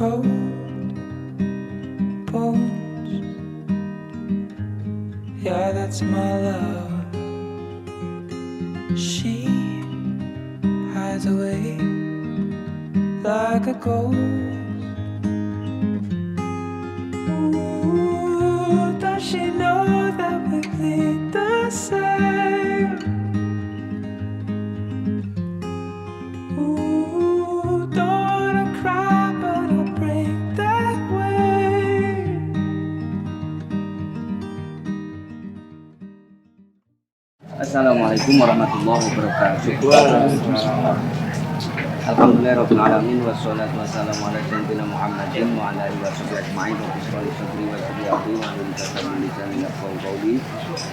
cold bones. Yeah, that's my love. She hides away like a ghost. Ooh, does she know that we bleed the same? Ooh, don't wanna cry, but I'll break that way. Assalamualaikum warahmatullahi wabarakatuh. Alhamdulillahirabbil alamin wassalatu wassalamu ala sayyidina Muhammadin wa ala alihi washabbihi ajmain. Rabbi sadri wa yassir amri wahlul 'uqdatam min lisani yafqahu qawli.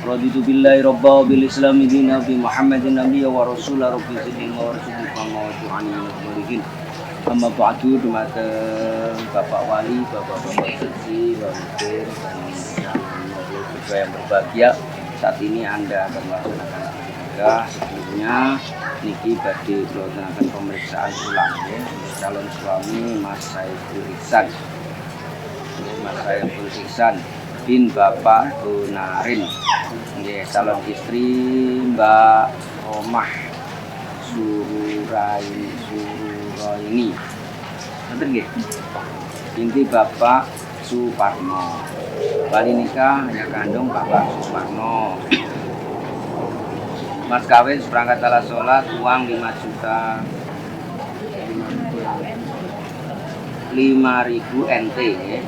Raditu billahi rabba wa bil islami dinan bi Muhammadin nabiyya wa rasulah rabbi zidni wa rasulih wa tu'ani wa amma ba'du. Bapak wali, bapak-bapak suci, wali dan yang berbahagia, saat ini Anda akan melaksanakan akikah. Sebelumnya niki badhe melaksanakan pemeriksaan ulang ya, untuk calon suami Mas Saiful Ihsan. Mas Saiful Ihsan bin Bapak Bonarin. Nggih, calon istri Mbak Romah Sururaini. Betul nggih? Binti Bapak Suparno. Wali nikah hanya kandung Bapak Suparno. Mas kawin seperangkat alat sholat, uang 5 juta 5.000 NT ya.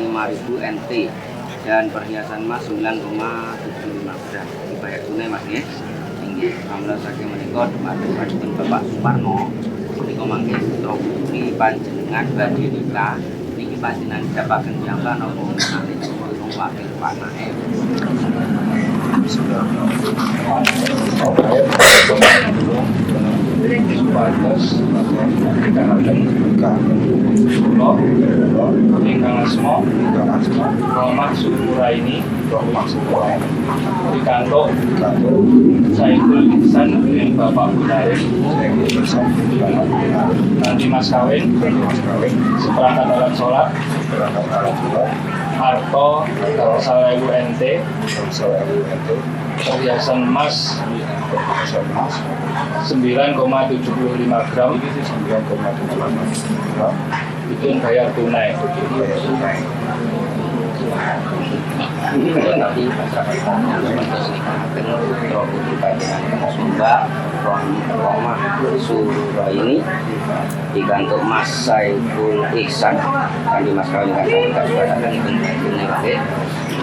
5.000 NT dan perhiasan emas 9,75 gram dibayar tunai Mas ya. Tinggi pamela saking menika dumateng Bapak Suparno menika mangke putra putri panjenengan badhe nikah niki panjenengan dapaken piyambak napa menawi wong wakil panake. Ingkang asma Romah Sururaini pikantuk Saiful Ihsan bin Bapak Bonarin nanti mas kawin seperangkat alat sholat harta 1.000 NT perhiasan emas 9,75 gram bikin bayar tunai. Nanti Mbak Romah Sururaini digantung Mas Saiful Ihsan kan di mas kawin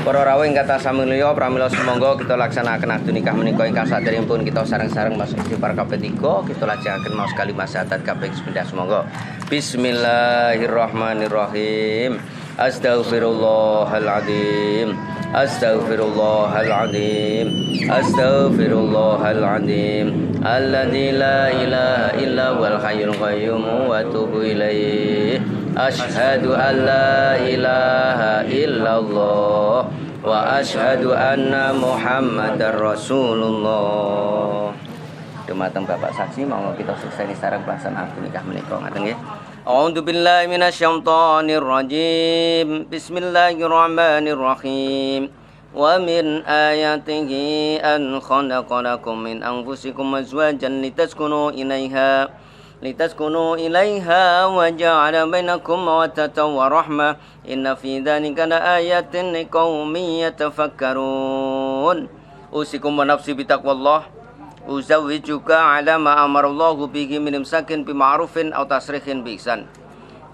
para rawuh ingkang tansah mulya pramila sumangga kita laksanaken akad nikah menika ingkang saderengipun kita sareng-sareng masuk istighfar kaping 3 kita lajengaken maos kalimat syahadat kaping 9 sumangga. Bismillahirrahmanirrahim. Astaghfirullahaladzim. Astaghfirullahaladzim. Astaghfirullahaladzim. Alladzi la ilaha illa huwal hayyul qayyum wa atubu ilaih. Asyhadu an la ilaha illallah wa asyhadu anna Muhammadar Rasulullah. Dumateng Bapak saksi monggo kita sukseni sareng pelaksanaan akad nikah menika ngaten nggih. A'udzu billahi minasyaitonir rajim. Bismillahirrahmanirrahim. Wa min ayatihi an khalaqalakum min anfusikum azwajan litaskunu ilaiha wa ja'ala bainakum mawaddatan wa rahmah. Inna fi dzalika laayatin liqaumin yatafakkarun. Usikum wa nafsi bitaqwallah. Uzawwijuka ala ma amarallahu bihi min imsakin bima'rufin aw tasrihin bi ihsan.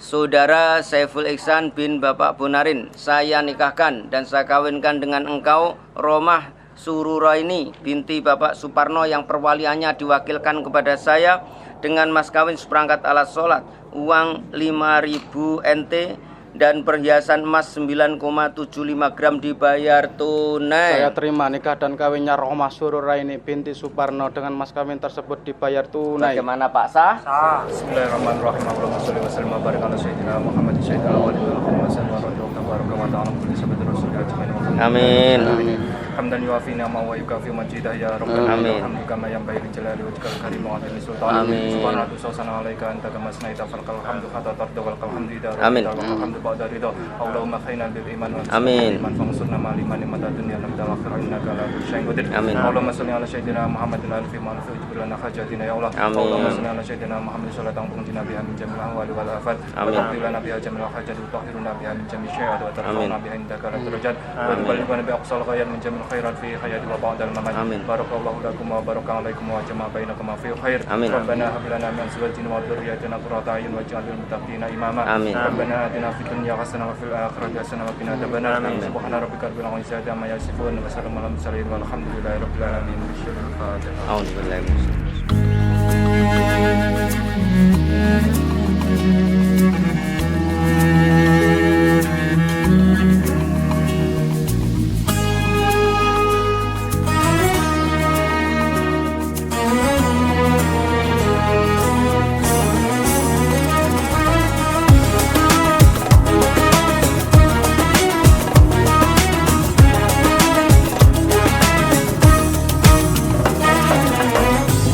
Saudara Saiful Ihsan bin Bapak Bonarin, saya nikahkan dan saya kawinkan dengan engkau Romah Sururaini binti Bapak Suparno yang perwaliannya diwakilkan kepada saya dengan mas kawin seperangkat alat sholat, uang 5.000 NT dan perhiasan emas 9,75 gram dibayar tunai. Saya terima nikah dan kawinnya Romah Sururaini binti Suparno dengan mas kawin tersebut dibayar tunai. Bagaimana Pak Sah? Sah. Bismillahirrahmanirrahim. Allahumma sholli wa sallim wa barik ala sayyidina Muhammad sayyidina wa alihi wa sahbihi wa sallam. Amin. حمدا يوافي نعمه ويكافئ مجيده يا ربنا آمين. الحمد كما ينبغي لجلال وجهك الكريم وعظيم سلطانك آمين. سبحان ربك وسلام عليك انت كما اثنيت فلك الحمد حتى ترضى ولك الحمد اذا آمين. رضيت ولك الحمد بعد رضا اللهم خينا بالايمان آمين. فانصرنا مع الايمان مدى الدنيا لم الاخره انك على كل شيء قدير آمين. اللهم صل على سيدنا محمد الف ما في اجبر لنا حاجاتنا يا الله آمين. اللهم صل على سيدنا محمد صلاه تنجينا بها من جميع الاهوال والافات آمين. وتغفر لنا بها جميع الحاجات وتطهرنا بها من جميع الشيئات وترفعنا بها عندك على الدرجات وتبلغنا باقصى الغايات من جميع الخيرات في حياتي وبعد الممات آمين. بارك الله لكم وبارك عليكم وجمع بينكما في خير آمين. ربنا هب لنا من ازواجنا وذرياتنا قرة اعين واجعل للمتقين اماما آمين. ربنا اتنا في الدنيا حسنه وفي الاخره حسنه وقنا عذاب النار سبحان ربك رب العزه عما يصفون وسلام على المرسلين والحمد لله رب العالمين الفاتحه أعوذ بالله من الشيطان.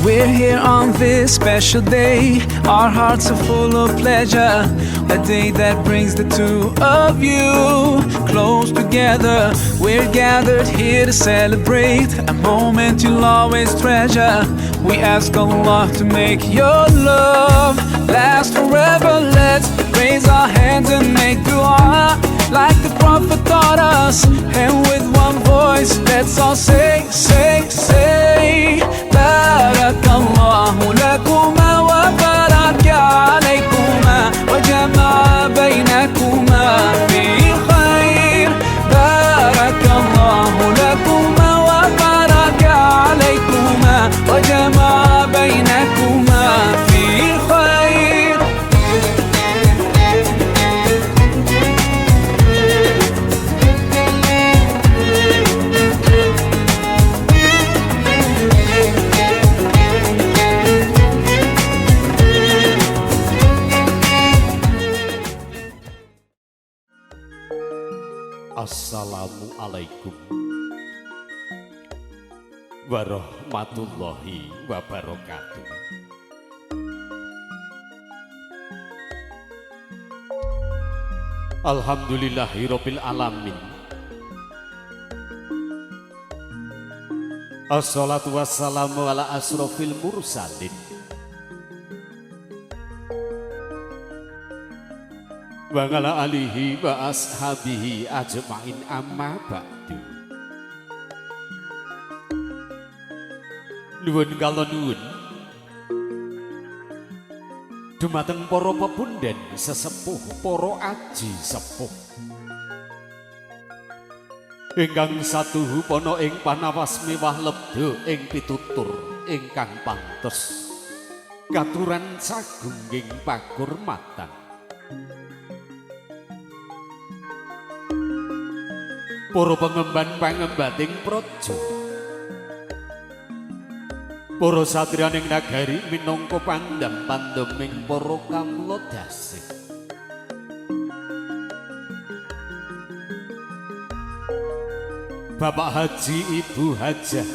We're here on this special day. Our hearts are full of pleasure. A day that brings the two of you close together. We're gathered here to celebrate a moment you'll always treasure. We ask Allah to make your love last forever. Let's raise our hands and make dua like the Prophet taught us. And with one voice, let's all say, Barakallahu lakuma wa baraka alaykuma wa jama'a baynakuma fi khair. Barakallahu lakuma wa baraka alaykuma wa jama'a baynakuma fi khair. Assalamualaikum warahmatullahi wabarakatuh. Alhamdulillahirabbil alamin. Assalatu wassalamu ala asrofil mursalin wa ala alihi wa ashabihi ajma'in amma ba'du. Nuwun kala nuwun dumateng para pepunden sesepuh, para aji sepuh ingkang satuhu pono ing panawas miwah lebda ing pitutur ingkang pantes katuran sagunging pakurmatan. Para pengemban pangembating praja, para satriyaning nagari minangka pandam-pandeming para kamula dasih. Bapak Haji, Ibu Hajah,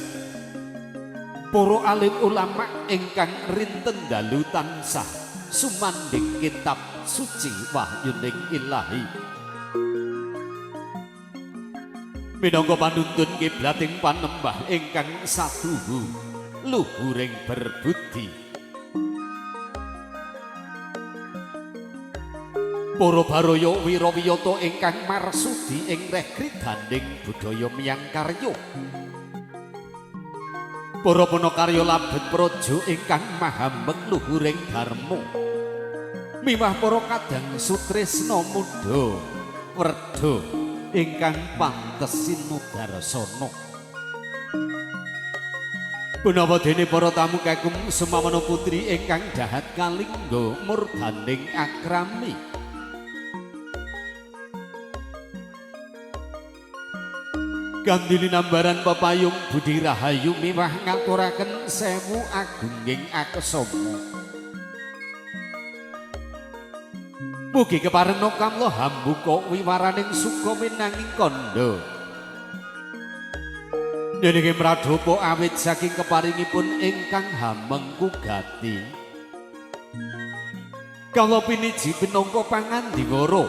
para alim ulama ingkang rinten dalu tansah sumandhing kitab suci wahyuning Ilahi. Minangka panuntun kiblating panembah ingkang satuhu luhuring berbudi. Para baraya wirawiyata ingkang marsudi ing rekridaning budaya miyang karya. Para panakarya labet praja ingkang mahameng luhuring dharma. Miwah para kadang sutresna mudha werda ingkang pantes sinudarsana. Punawa dene para tamu kagem sumamana putri ingkang dahat kalingga murdaning akrami. Gandili nambaran pepayung budi rahayu miwah ngaturaken sewu agunging akesama. Mugi keparengna kamla hambuka wiwaraning suka minanging kandha. Nyenenge Pradopo awit saking keparingipun ingkang hameng kugati. Kala piniji pinangka pangandikara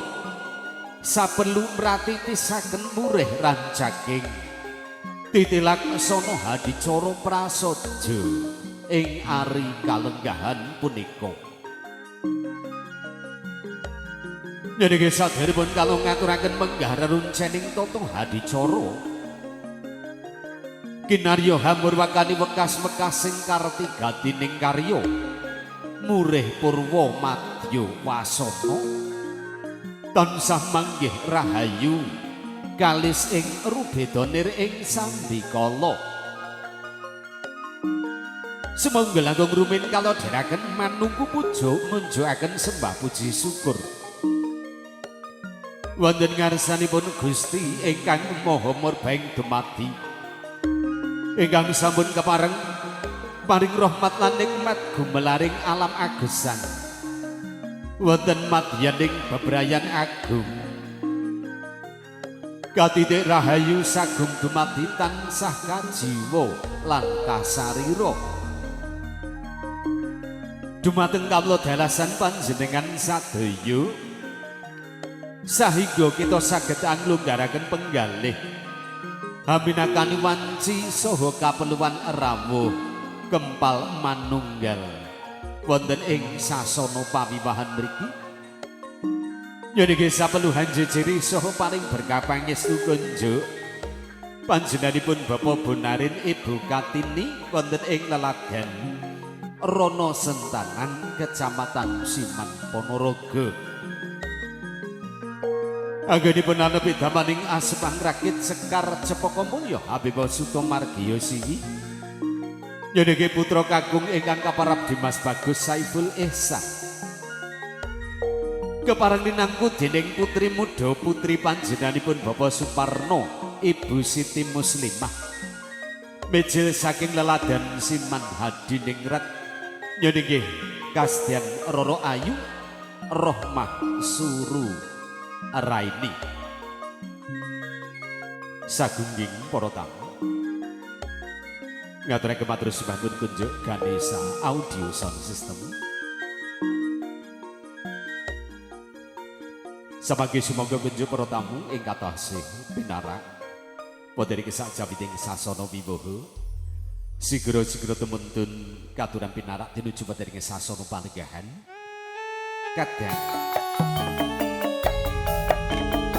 saperlu mratitisaken murih rancaking titilaksana hadicara prasaja ing ari kalenggahan punika. Njenenge sadherepun kala ngaturaken menggah reruncening tata hadicara kinarya hamurwakani wekas-wekas sing kartigatining karya murih purwa madya wasana tansah manggih rahayu kalis ing rubedanir ing sandikala. Sumangga langkung rumin kala dherekaken manungku puja munjukaken sembah puji syukur wonten ngarsanipun Gusti ingkang Maha Murbaing dumadi ingkang sampun kepareng paring rahmat lan nikmat gumelaring alam agesan wonten madyaning bebrayan agung katitik rahayu sagung dumadi tansah kajiwa lan kasarira dumateng kawula dalasan panjenengan sadaya sahingga kita saged anglunggaraken penggalih haminakani wanci saha kaperluan rawuh kempal manunggal wonten ing sasana pawiwahan mriki. Njenenge sapeluhan jejeri saha paring berkah pangestu kunjuk panjenenganipun Bapak Bonarin Ibu Kartini wonten ing lelagan Rono Sentanan Kecamatan Siman Ponorogo. Anggenipun anepi damaning asepang rakit Sekar Cepaka Mulya Habibah Sutomargiyo Siwi. Njenenge putra kakung ingkang kaparap Dimas Bagus Saiful Ihsan. Kepareng minangku dening putri muda putri panjenenganipun Bapak Suparno Ibu Siti Muslimah. Mejil saking leladan Siman Hadiningrat. Njenenge Kasdian Roro Ayu Rohmah Suru Raini. Sagungging para tamu ngaturaken matur sembah kunjuk Ganesha Audio Sound System. Samangke sumangga kunjuk para tamu ing kathah pinarak wonten ing sajawiting sasana wiwaha sigara-sigara temuntun katuran pinarak tinuju wonten ing sasana panenggahan kadang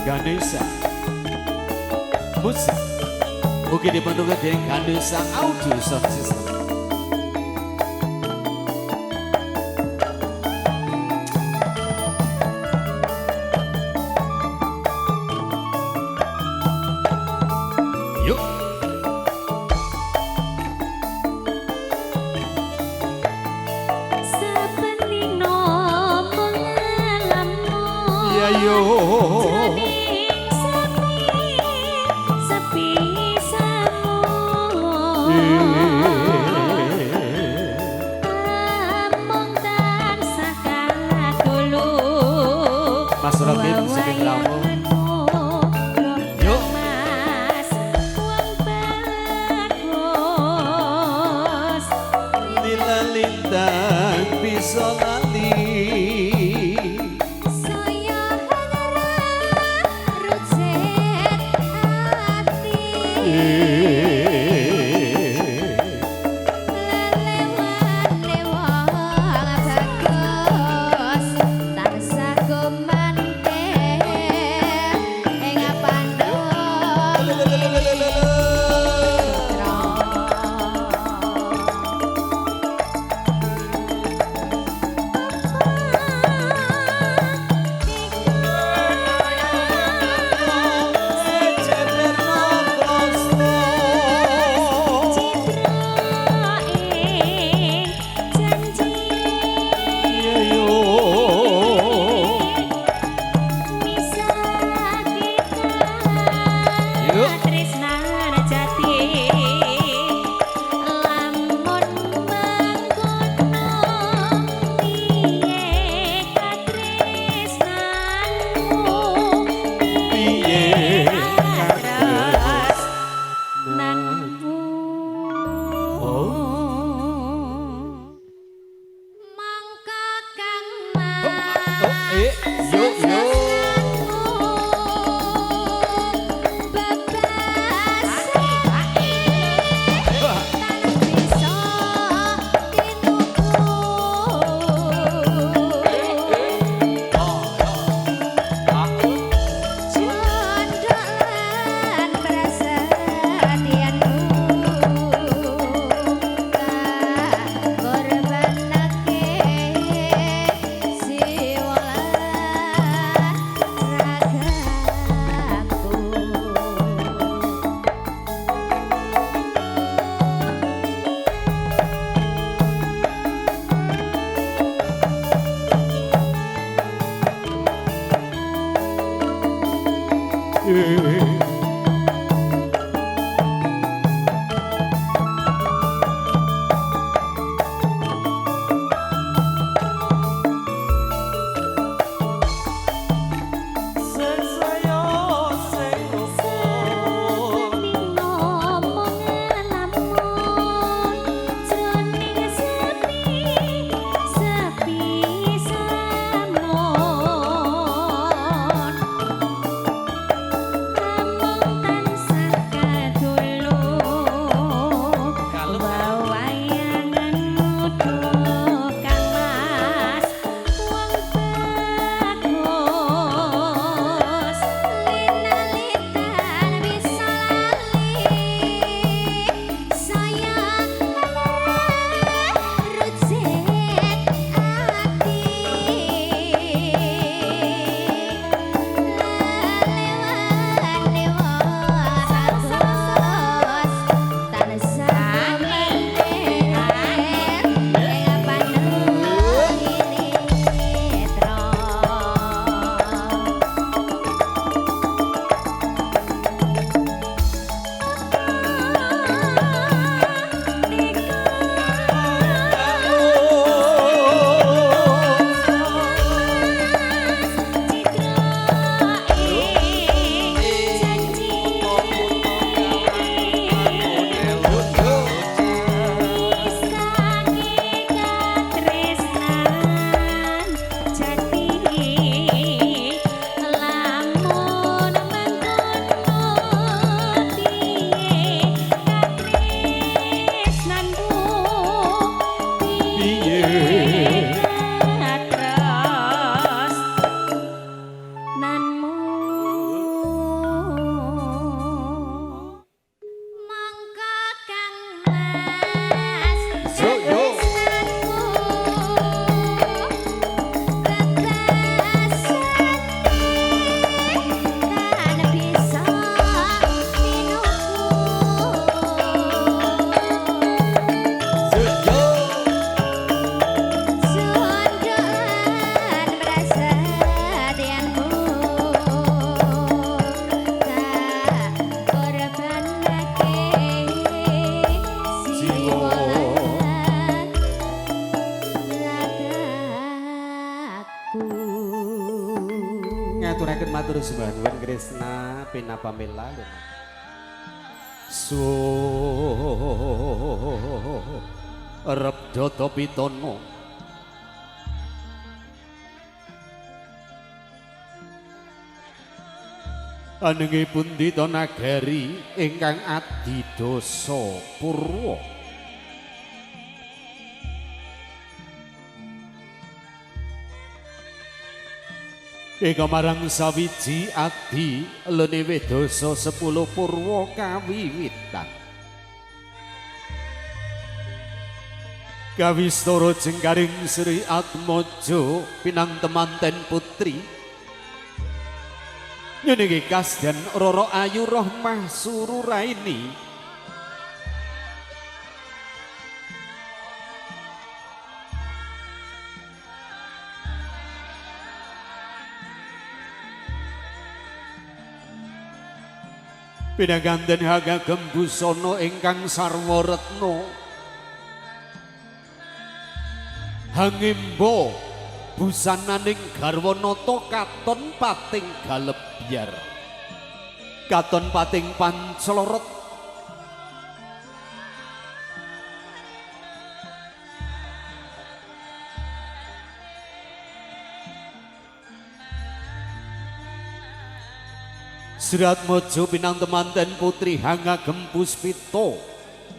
Ganesha musik mungkin dipenuhi dengan Ganesha Audio Sound System. Yuk sepening nopo ngalammu ya yo Mas Rokim saking Lawu. Yuk Mas wong bagus lila lintang bisa lali saya harap rucet hati Yuk yuk. Ngaturaken matur sembah nuwun Kresna pinapamela Repdata Pitana anengipun Dita Nagari ingkang adidasa purwa eka marang sawiji adi lene wedasa 10 purwa kawiwitan kawistara jengkaring Sri Atmaja pinantemanten putri nyenengi kasdan Rara Ayu Rahmah Sururaini pinangganten Haga Gembusana ingkang sarwa retna hangimba busananing garwanata katon pating galebyar katon pating panclorot Serat mojo pinang temanten putri hanga gempus pito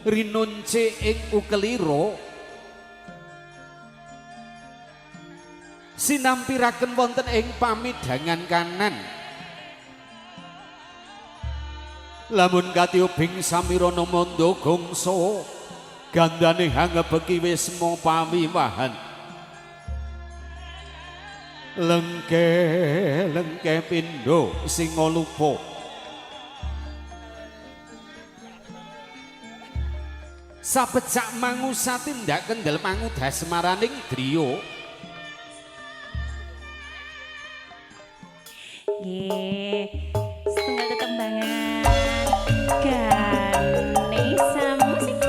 rinunce ing ukeliro sinampiraken wonten ing pamidangan kanan lamun katiubing samirana manda gongso gandane hanga beki wis mo pawiwahan lengke pindo sing lupa sabecak mangu satindak kendel mangu dasmaraning driya Nggih, setunggal tetembangan Ganesha Musik.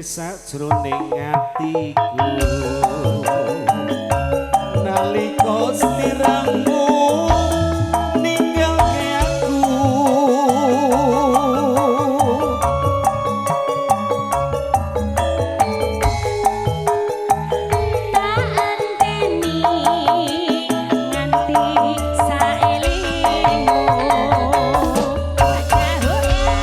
sajroning atiku nalika sliramu ninggalke aku Tak anteni nganti saelingmu. Jauh ya.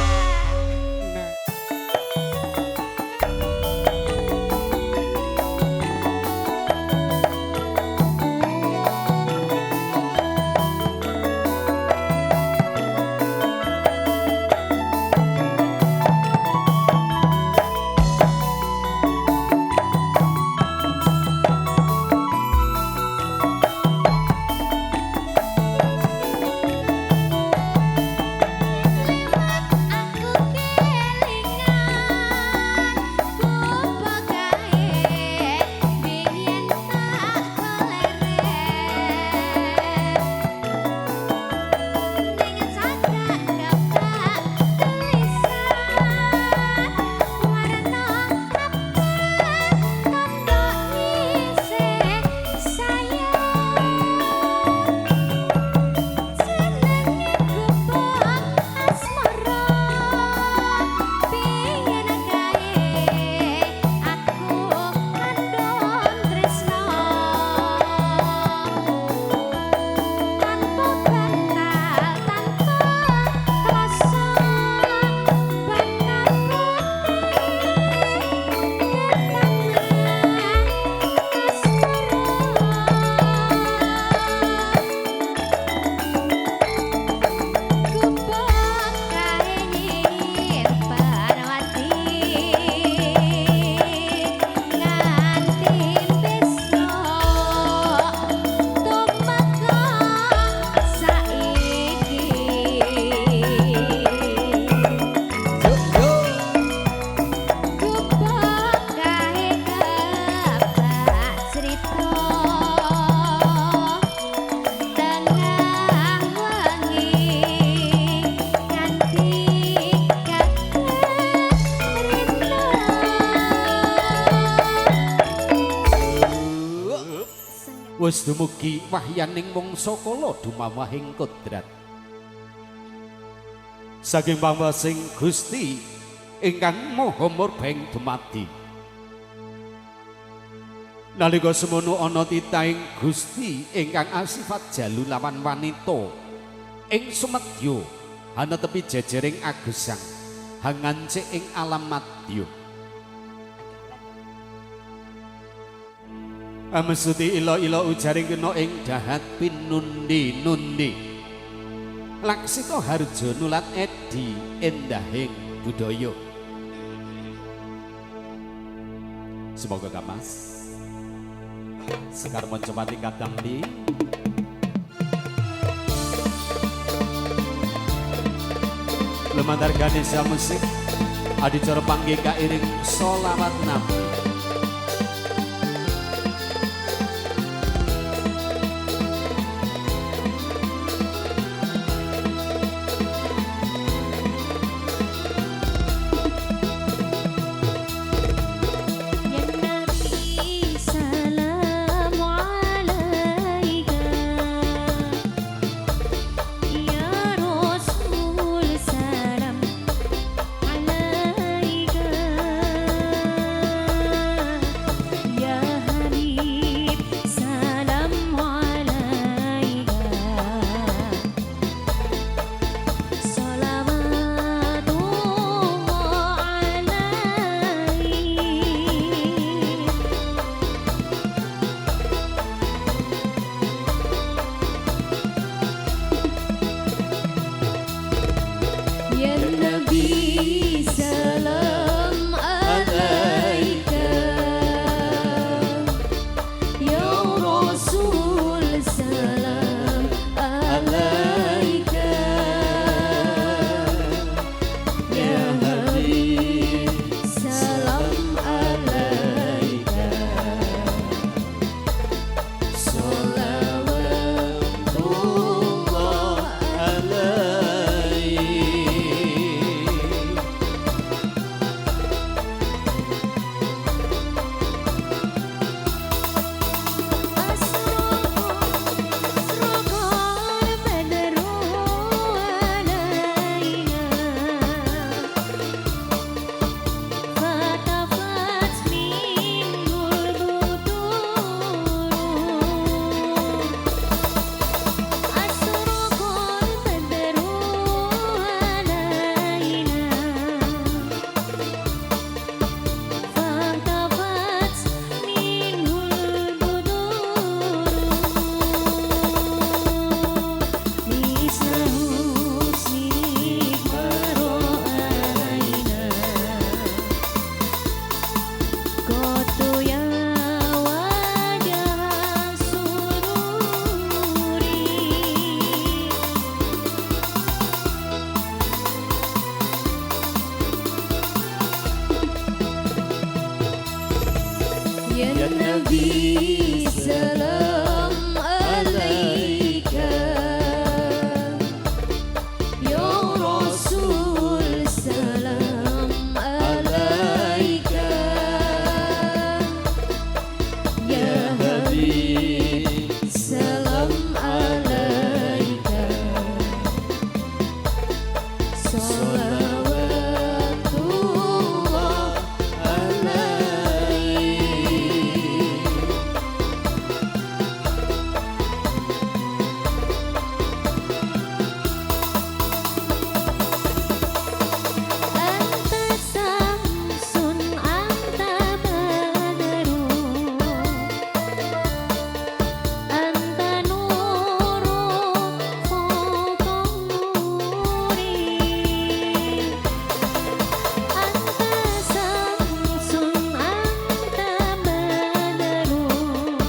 Wis dumugi wahyaning mangsa kala dumawahing kodrat saking pangwasing Gusti ingkang maha murbeng dumadi nalika semono ana titahing Gusti ingkang asifat jalu lawan wanita ing sumedya ana tepi jejering agesang hangancik ing alam madya Amesuti ila-ila ujaring kena ing dahat pinundi-nundi Laksita harja nulat edi endahing budaya Semoga kamas Sekar mencopati kadang di Lumantar Ganesha musik Adicara panggih kairing solawat nabi Ya Nabi salam alaika, Ya Rasul salam alaika, Ya Habib salam alaika, salawatullah alaik. Anta samsun anta badarun, anta nurun fawqa nuri. Anta samsun anta badarun,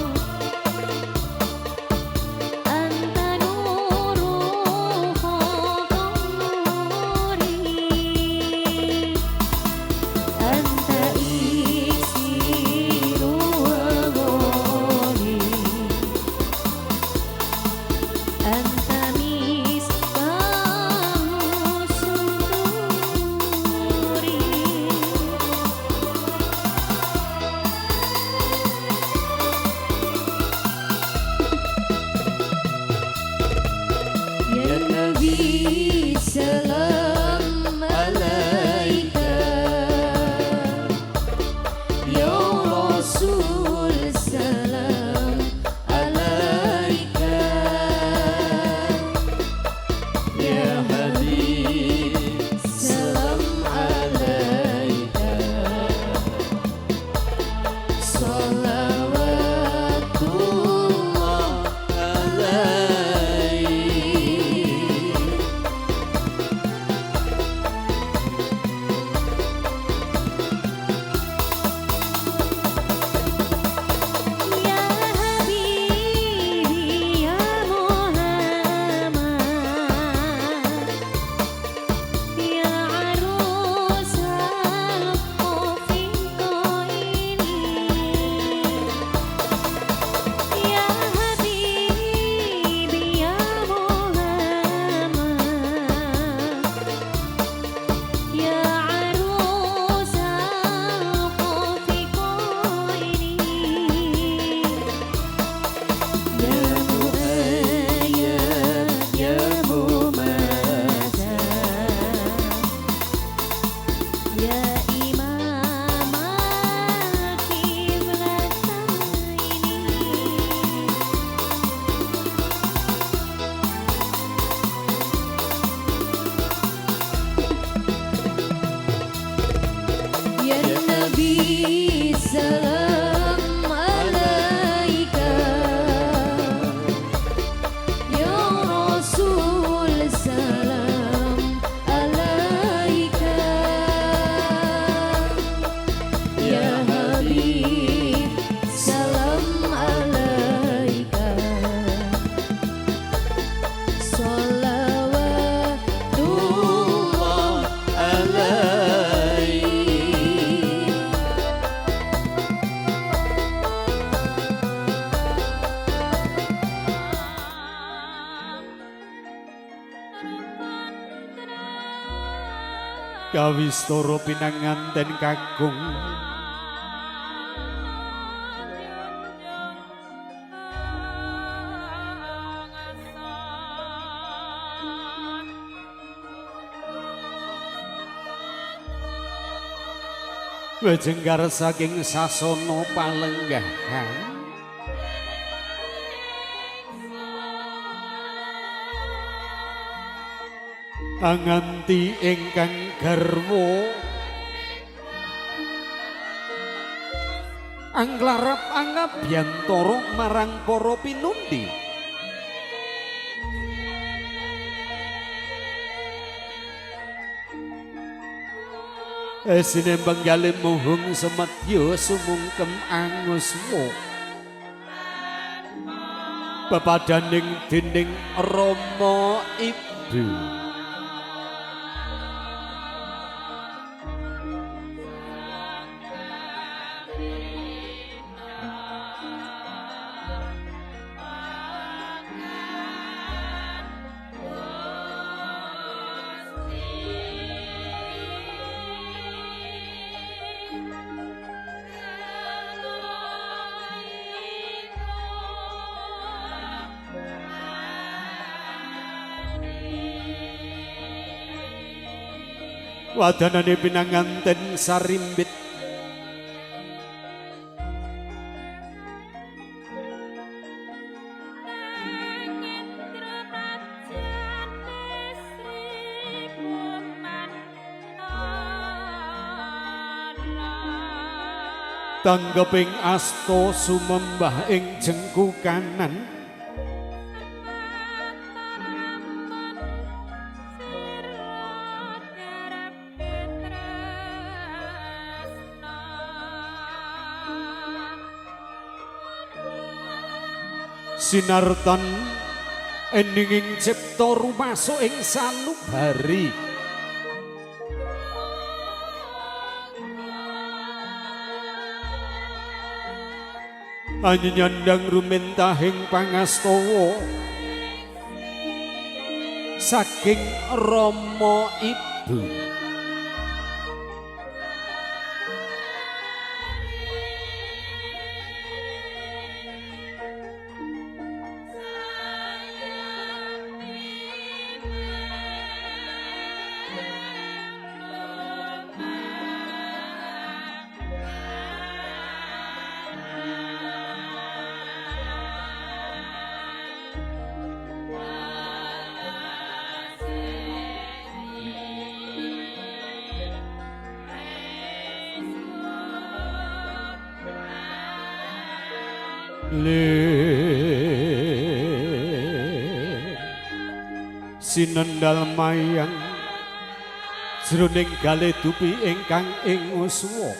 anta nurun fawqa nuri. Anta iksiru wabori, anta misbahu suduri. Ya Nabi salam alaika, Ya Rasul salam alaika, Ya Habib salam alaika, salawatullah alaik. Ya Habibi ya Muhammad, ya arusal khufiko ini. Ya Habibi ya Muhammad, ya arusal khufiko ini. Ya Muayyad ya Mumazzah, ya Imam Qiblatayni. Ya Nabi salam alaika, Ya Rasul salam alaika, Ya Habib salam alaika, salawatullah alaik. Kawistara pinanganten kakung wejenggar saking sasana palenggahan anganti ingkang garwa anglarap angabiyantara marang para pinundi sinembang galim muhung semetya sumungkem angusmu pepadaning dinding Rama Ibu wadanane pinanganten sarimbit tanggeping asta sumembah ing jengkukanan sinartan eninging cipta rumasuk ing sanubari anyandang rumentahing pangastawa saking Rama Ibu sinendal mayang jroning gale dupi ingkang ing uswa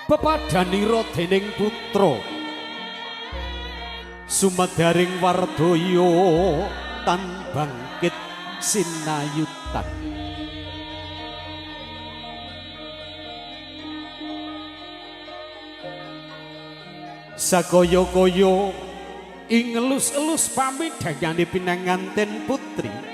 pepadanira dening putra sumadaring wardaya tan bangkit sinayutan sakaya-kaya ing elus-elus pamidhangane pinanganten putri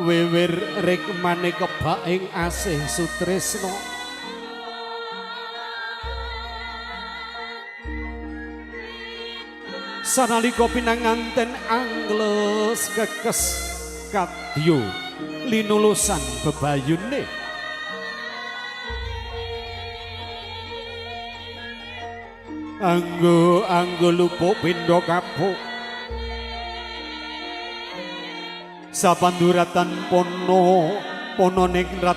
wiwir rikmane kebak ing asih sutresna sanalika pinanganten angles kekes kadya linulusan bebayune anggo lupuk pindha kapuk sapanduratan pono ningrat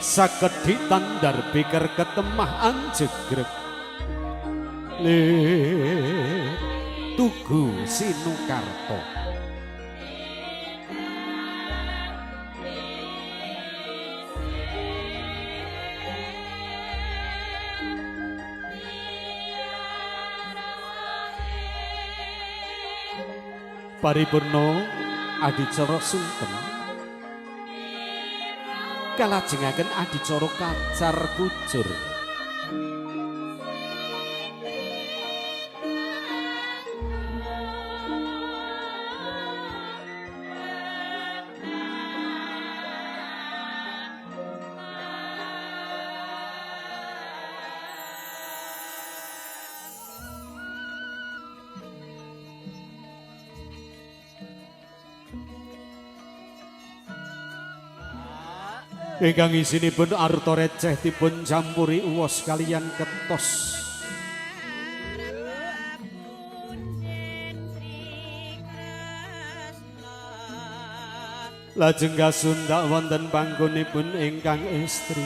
sakedhi tandar pikir ketemah anjegreg tugu sinukarta paripurna adicara sungkem kalajengaken adicara kacar kujur ingkang isinipun arta receh dipun campuri uwos kaliyan ketos lajeng kasundak wonten panggonipun ingkang istri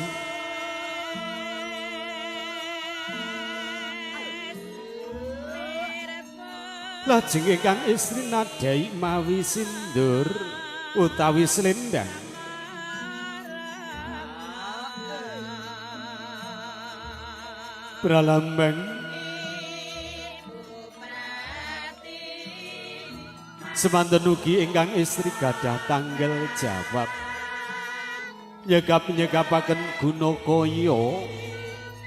lajeng ingkang istri nadai mawi sindur utawi slendang pralambang Semanten ugi ingkang istri gadah tanggal jawab nyegap-nyegapaken Gunakaya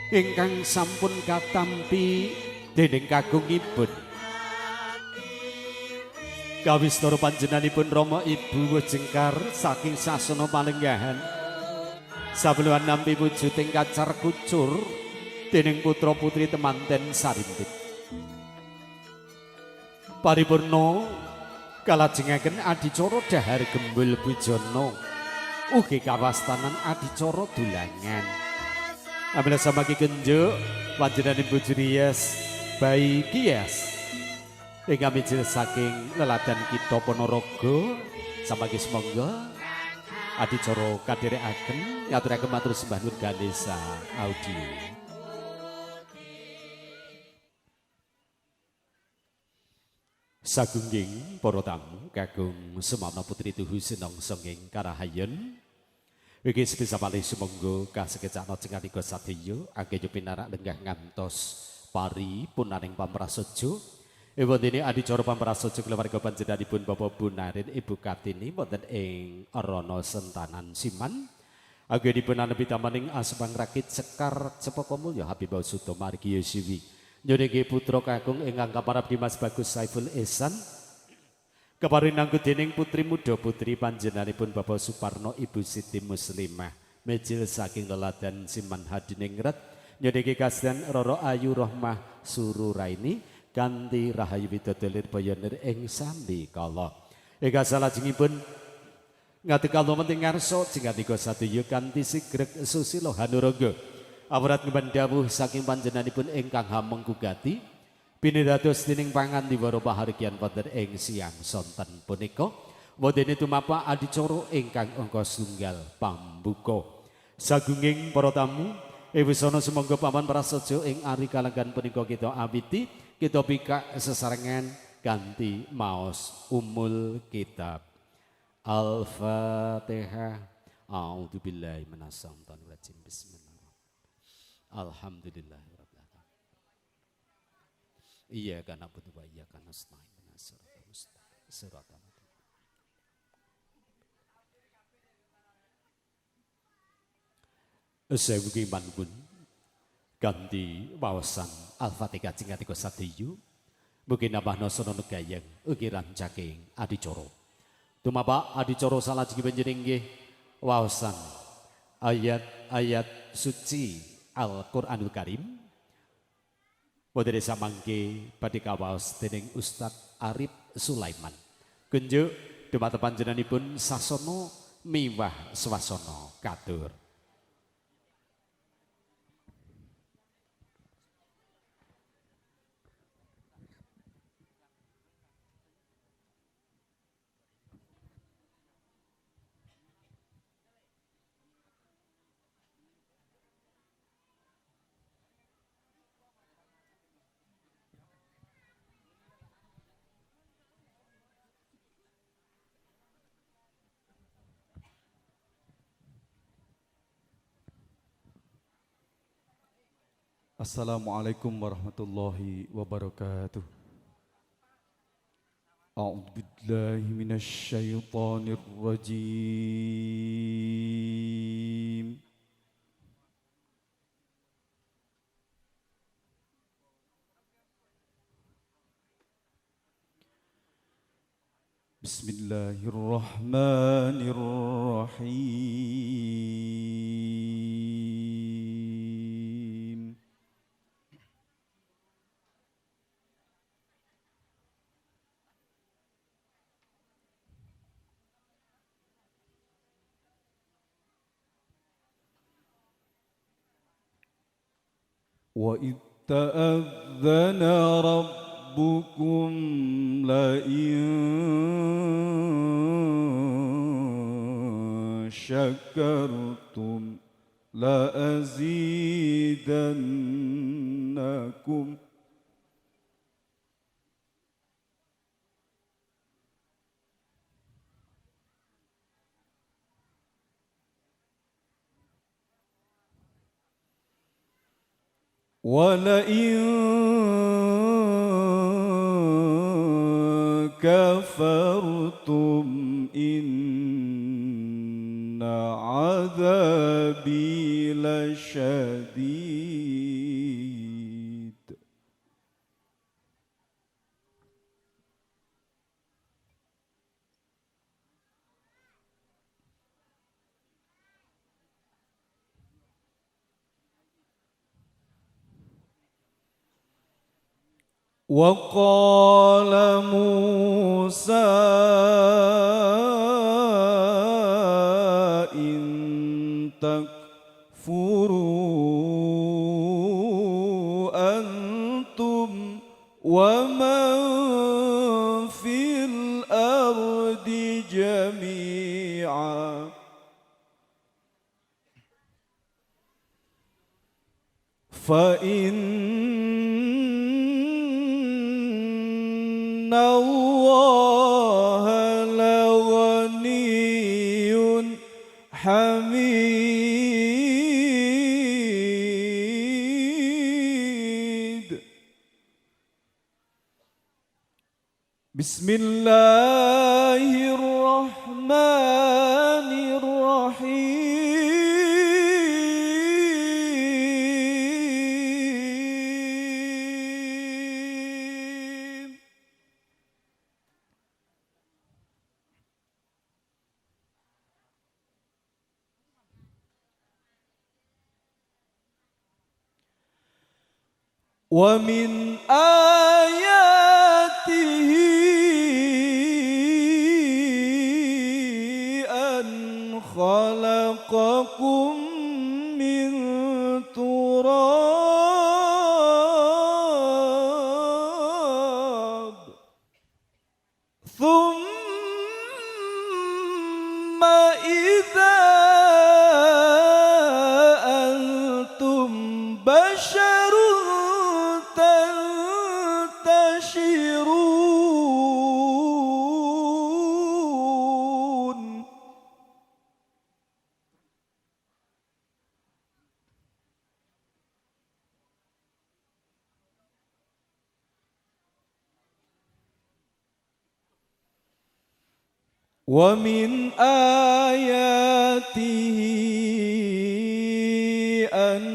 ingkang sampun katampi dening kagungipun. Kawistara panjenenganipun Rama Ibu Wejengkar saking sasana palenggahan sabeluan nampi wujuding kacar kucur dening putra putri temanten sarintit. Paripurna kalajengaken adicara dhahar gembul bujana ugi kawastanan adicara dulangan. Amila samangke kenjuk panjenenganipun bojo Riyas Bayi Kias ingkang mijil saking leladan kita Ponorogo samangke semangga adicara kadherekaken ngaturaken matur sembah nuwun Ganesha Audio. Sagungging para tamu kakung semana putri tuhu sinong songing karahayen iki sebisa malih sumangga kasekecana cenganika sadaya angge pinarak lenggah ngantos pari punaning pamrasaja ewondene adicara pamrasaja keluarga panjenenganipun Bapak Bu Narin Ibu Kartini wonten ing Arana Sentanan Siman angge dipun anepi tamaning Asmang Rakit Sekar Cepaka Mulya Habibah Suto Margi Yosiwi nyuningi putra kakung ingkang kaparap Dimas Bagus Saiful Ihsan keparinangku dening putri muda putri panjenenganipun Bapak Suparno Ibu Siti Muslimah mejil saking leladan Siman Hadiningrat nyuningi kasihan Roro Ayu Rohmah Sururaini kanthi rahayu widodolir bayanir ing sambi kala ingkang salajengipun ngatekala menting ngarsa jingatika sadaya kanthi sigreg susila hanuraga awrat ngemban saking panjenenganipun ingkang hameng kugati pinidados dening pangandiwara pahargyan wonten ing siang sonten punika wondene tumapa adicara ingkang angka setunggal pambuka sagunging para tamu wisana sumangga paman prasaja ing ari kalenggan punika kita awiti kita pikak sesarengan kanthi maos umul kitab Al-Fatihah. A'udzubillahi minasyaitonir rajim. Bismillah. Alhamdulillahirabbil alamin. Iyyaka na'budu wa iyyaka nasta'in. Shiratal mustaqim. Shiratal Sewugi manpun ganti wawasan Al-Fatihah jingatika sadaya mugi nambah nasana negayeng ugi rancaking adicara. Tumapa adicara salajengipun nggih wawasan ayat-ayat suci Al-Qur'anul Karim. Bodhe samangke badhe kawaos dening Ustadz Arif Sulaiman. Kunjuk dumateng panjenenganipun sasana miwah swasana katur. Assalamualaikum warahmatullahi wabarakatuh. A'udzu billahi minasy syaithanir rajim. Bismillahirrahmanirrahim. وَإِذْ تَأَذَّنَ رَبُّكُمْ لَئِن شَكَرْتُمْ لَأَزِيدَنَّكُمْ وَلَئِن كفرتم إن عذابي لشديد وقال موسى إن تكفروا أنتم ومن في الأرض جميعا فإن الله لغني حميد بسم الله الرحمن الرحيم ومن آياته أن خلقكم من تراب ثم إذا أنتم بشر تنتشرون ومن آياته أن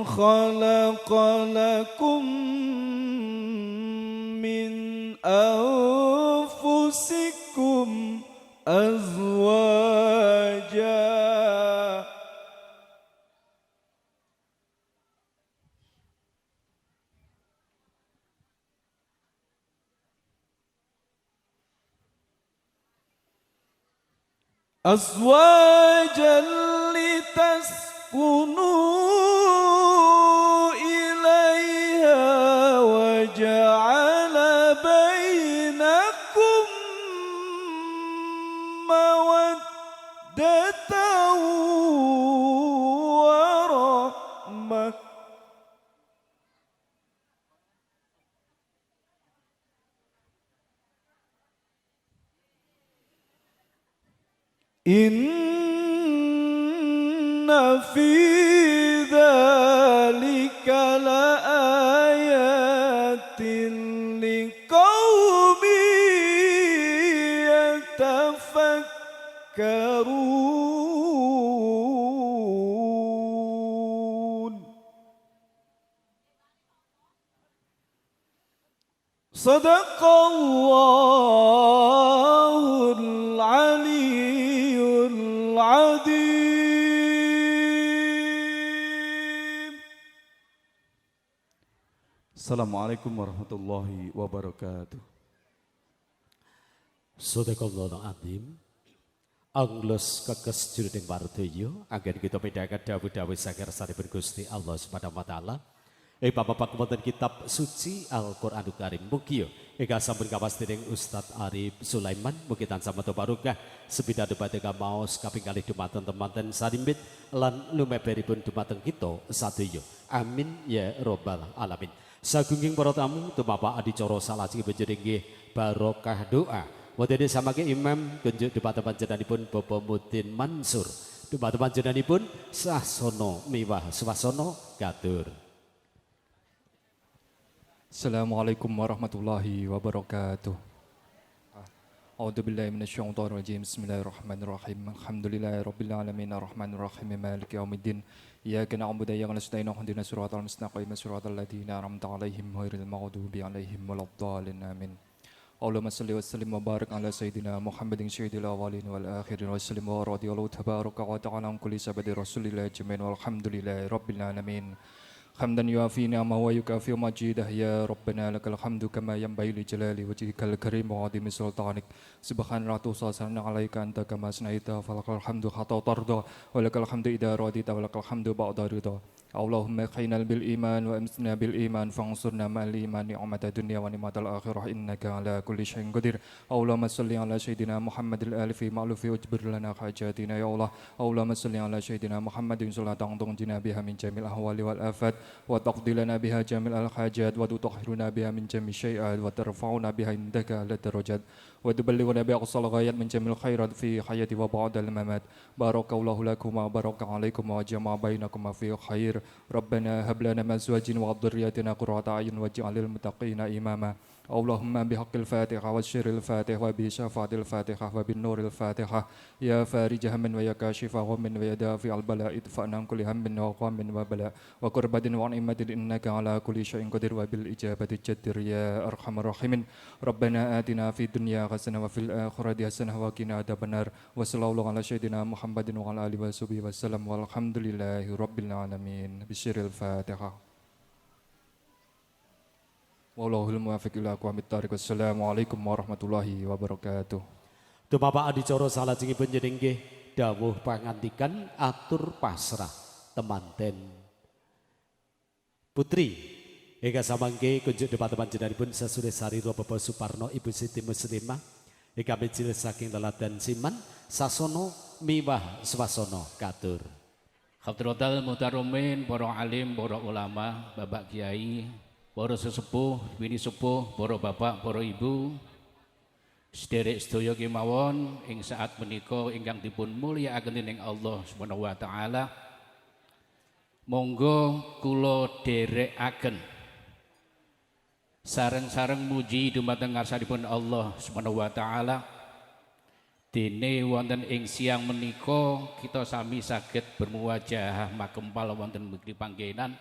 خلق لكم من أنفسكم أزواجا لتسكنوا إليها وجعل بينكم مودة ورحمة إن في ذلك لآيات لقوم يتفكرون صدق الله العلي العظيم. Assalamualaikum warahmatullahi wabarakatuh. Sadaqallahu azim. Anglos kekes jroning wardoyo anggen kita bedakan dawuh-dawuh saking sanipun Gusti Allah Subhanahu wa taala. Bapak wonten kitab suci Al-Qur'anul Karim. Mugi ingkang sampun kapastining Ustadz Arif Sulaiman mugi tansah metu barokah sepida debat maos kaping kalih dumateng temanten sarimbit lan lumeberipun dumateng kita sadaya. Amin ya robbal alamin. Sagunging para tamu tumapa adicara salajengipun jenenggih barokah doa. Wonten samangke Imam kunjuk dumateng panjenenganipun Bapak Mudin Mansur. Dumateng panjenenganipun sahsono miwah swasana katur. Assalamualaikum warahmatullahi wabarakatuh. أعوذ بالله من الشيطان الرجيم بسم الله الرحمن الرحيم الحمد لله رب العالمين الرحمن الرحيم مالك يوم الدين إياك نعبد وإياك نستعين اهدنا الصراط المستقيم صراط الذين أنعمت عليهم غير المغضوب عليهم ولا الضالين آمين اللهم صل وسلم وبارك على سيدنا محمد سيد الأولين والآخرين وسلم ورضي الله تبارك وتعالى عن كل سبب رسول الله أجمعين والحمد لله رب العالمين حمدا يوافي نعمه ويكافئ مجيده يا ربنا لك الحمد كما ينبغي لجلال وجهك الكريم وعظيم سلطانك سبحان راتو صلى عليك أنت كما سنيت فلك الحمد حتى ترضى ولك الحمد إذا رضيت ولك الحمد بعد رضا اللهم احينا بالإيمان وامسنا بالإيمان فانصرنا مع الإيمان نعمة الدنيا ونعمة الآخرة إنك على كل شيء قدير اللهم صل على سيدنا محمد الآلف مألوف واجبر لنا حاجاتنا يا الله اللهم صل على سيدنا محمد صلاة تنجينا بها من جميع الأهوال والآفات وتقضي لنا بها جميع الحاجات وتطهرنا بها من جميع الشيئات وترفعنا بها عندك على الدرجات وتبلغنا بأقصى الغايات من جميع الخيرات في حياة وبعد الممات بارك الله لكم وبارك عليكم وجمع بينكم في خير ربنا هب لنا من أزواجنا وذرياتنا قرة أعين واجعل للمتقين إماما اللهم بحق الفاتحة والشر الفاتحة وبشفاعة الفاتحة وبالنور الفاتحة يا فارج هم ويا كاشف غم ويا دافع البلاء ادفعنا عن كل هم وغم وبلاء وكربة ونعمة إنك على كل شيء قدير وبالإجابة الجدير يا أرحم الراحمين ربنا آتنا في الدنيا حسنة وفي الآخرة حسنة وقنا عذاب النار وصلى الله على سيدنا محمد وعلى آله وصحبه وسلم والحمد لله رب العالمين بسر الفاتحة Wallahul muwaffiq ila aqwamit thariq. Wassalamualaikum warahmatullahi wabarakatuh. Tumapa adicara salajengipun njenenggih dawuh pangandikan atur pasrah temanten putri eka samangke kunjuk depan-teman jenenganipun sesure sarira Bapak Suparno Ibu Siti Muslimah eka becil saking leladan siman sasono miwah swasana katur. Hadratal Muhtaromin, para alim, para ulama, Bapak Kiai, para sesepuh, bini sepuh, para bapak, para ibu, sederek sedaya kemawon ing saat menika ingkang dipun mulyakaken dening Allah Subhanahu wa taala. Monggo kula dherekaken sareng-sareng muji dumateng ngarsanipun Allah Subhanahu wa taala. Dene wonten ing siang menika kita sami saged bermuwajah makempal wonten mriki panggenan.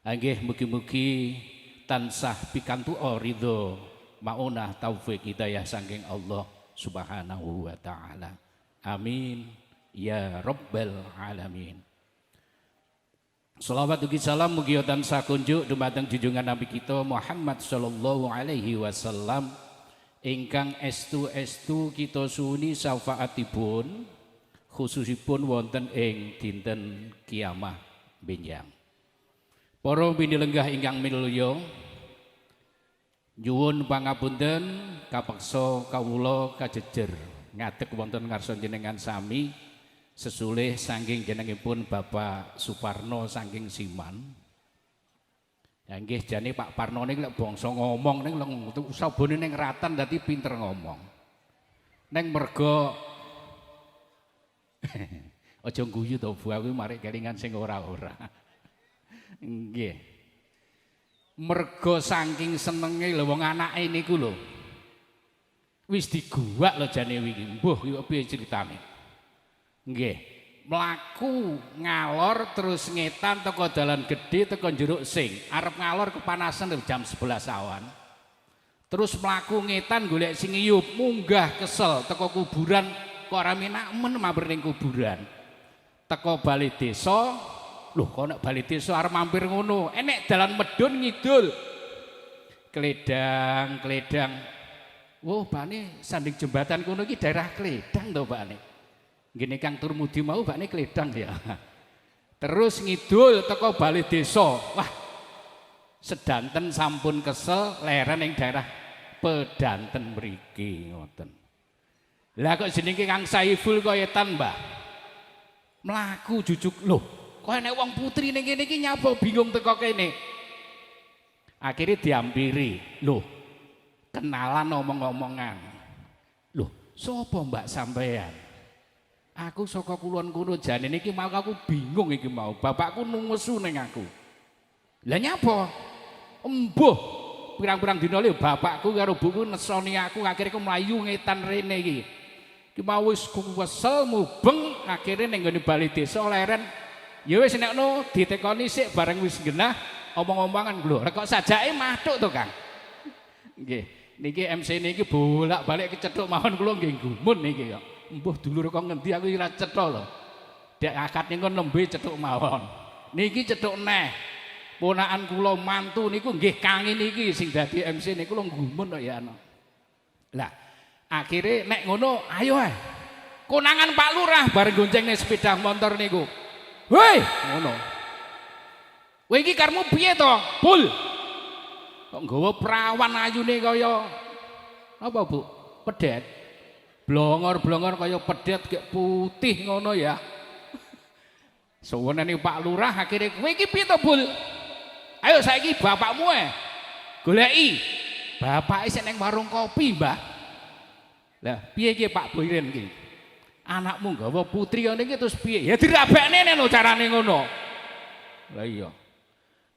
Anggih mugi-mugi tansah pikantuka ridho maunah taufik hidayah saking Allah Subhanahu wa taala. Amin ya rabbal alamin. Shalawat ugi salam mugi tansah kunjuk dumateng junjungan Nabi kita Muhammad sallallahu alaihi wasallam ingkang estu-estu kita suni syafaatipun khususipun wonten ing dinten kiamah benjang. Para pinilenggah ingkang milya nyuwun pangapunten kapeksa kawula kajejer ngadeg wonten ngarsa jenengan sami sesulih saking jenengipun Bapak Suparno saking Siman. Ya nggih jane Pak Parno ning lek bangsa ngomong ning sabone ning ratan dadi pinter ngomong. Ning merga aja guyu to Bu kuwi marik kelingan sing ora-ora. Nggih. Merga saking senenge lho wong anake niku lho. Wis diguwak lho jane wingi. Mbuh iki piye critane? Nggih. Mlaku ngalor terus ngetan teko dalan gedhe teko jeruk sing. Arep ngalor kepanasan jam 11 awan. Terus mlaku ngetan golek sing ngiyup, munggah kesel teko kuburan kok ora menak-men mampir ning kuburan. Teko bali desa loh kok nek bali desa arep mampir ngono, enek dalan medun ngidul. Kledang. Wah, bane sanding jembatan kono iki daerah Kledang to, Bane. Ngene Kang Turmudi mau Bane Kledang ya. Terus ngidul teko bali desa. Wah. Sedanten sampun kesel leren ing daerah Pedanten mriki ngoten. Lah kok jenenge Kang Saiful koyetan, Mbah. Mlaku jujuk loh. Kok enek wong putri ning kene iki nyapa bingung teko kene. Akhirnya diampiri. Loh, kenalan omong-omongan. Loh, sapa Mbak sampean? Aku saka kulon kono jane niki mau aku bingung iki mau. Bapakku nungsu ning aku. Lah nyapa? Embuh pirang-pirang dina lho bapakku karo buku nesoni aku akhirnya aku mlayu ngetan rene iki. Ki mau wis kesel mubeng akhirnya ning nggone bali desa leren. Ya wis nek no ditekoni sik bareng wis genah omong-omongan lho. Rek kok sajake mathuk to, Kang. Nggih. Niki MC niki bolak-balik kecethuk mawon kula nggih gumun niki kok. Mbuh dulur kok ngendi aku ora cetha lho. Dek akad niku nembe cethuk mawon. Niki cethuk neh. Ponakan kula mantu niku nggih Kang niki sing dadi MC niku kula gumun kok ya ana. Lah, akhirnya nek ngono ayo ae. Konangan Pak Lurah bareng gonceng ning sepeda motor niku. Woi, ngono. Kowe iki karmu piye to? Bul. Kok nggawa prawan ayune kaya apa, Bu? Pedet. Blongor-blongor kaya pedet gek putih ngono ya. Suwenane Pak Lurah akhirnya kowe iki piye to, Bul? Ayo saiki bapakmu goleki. Bapake sik ning warung kopi, Mbah. Lah, piye iki Pak Boyren iki? Anakmu nggawa putri ngene iki terus piye? Ya dirabekne lho carane ngono. Lah iya.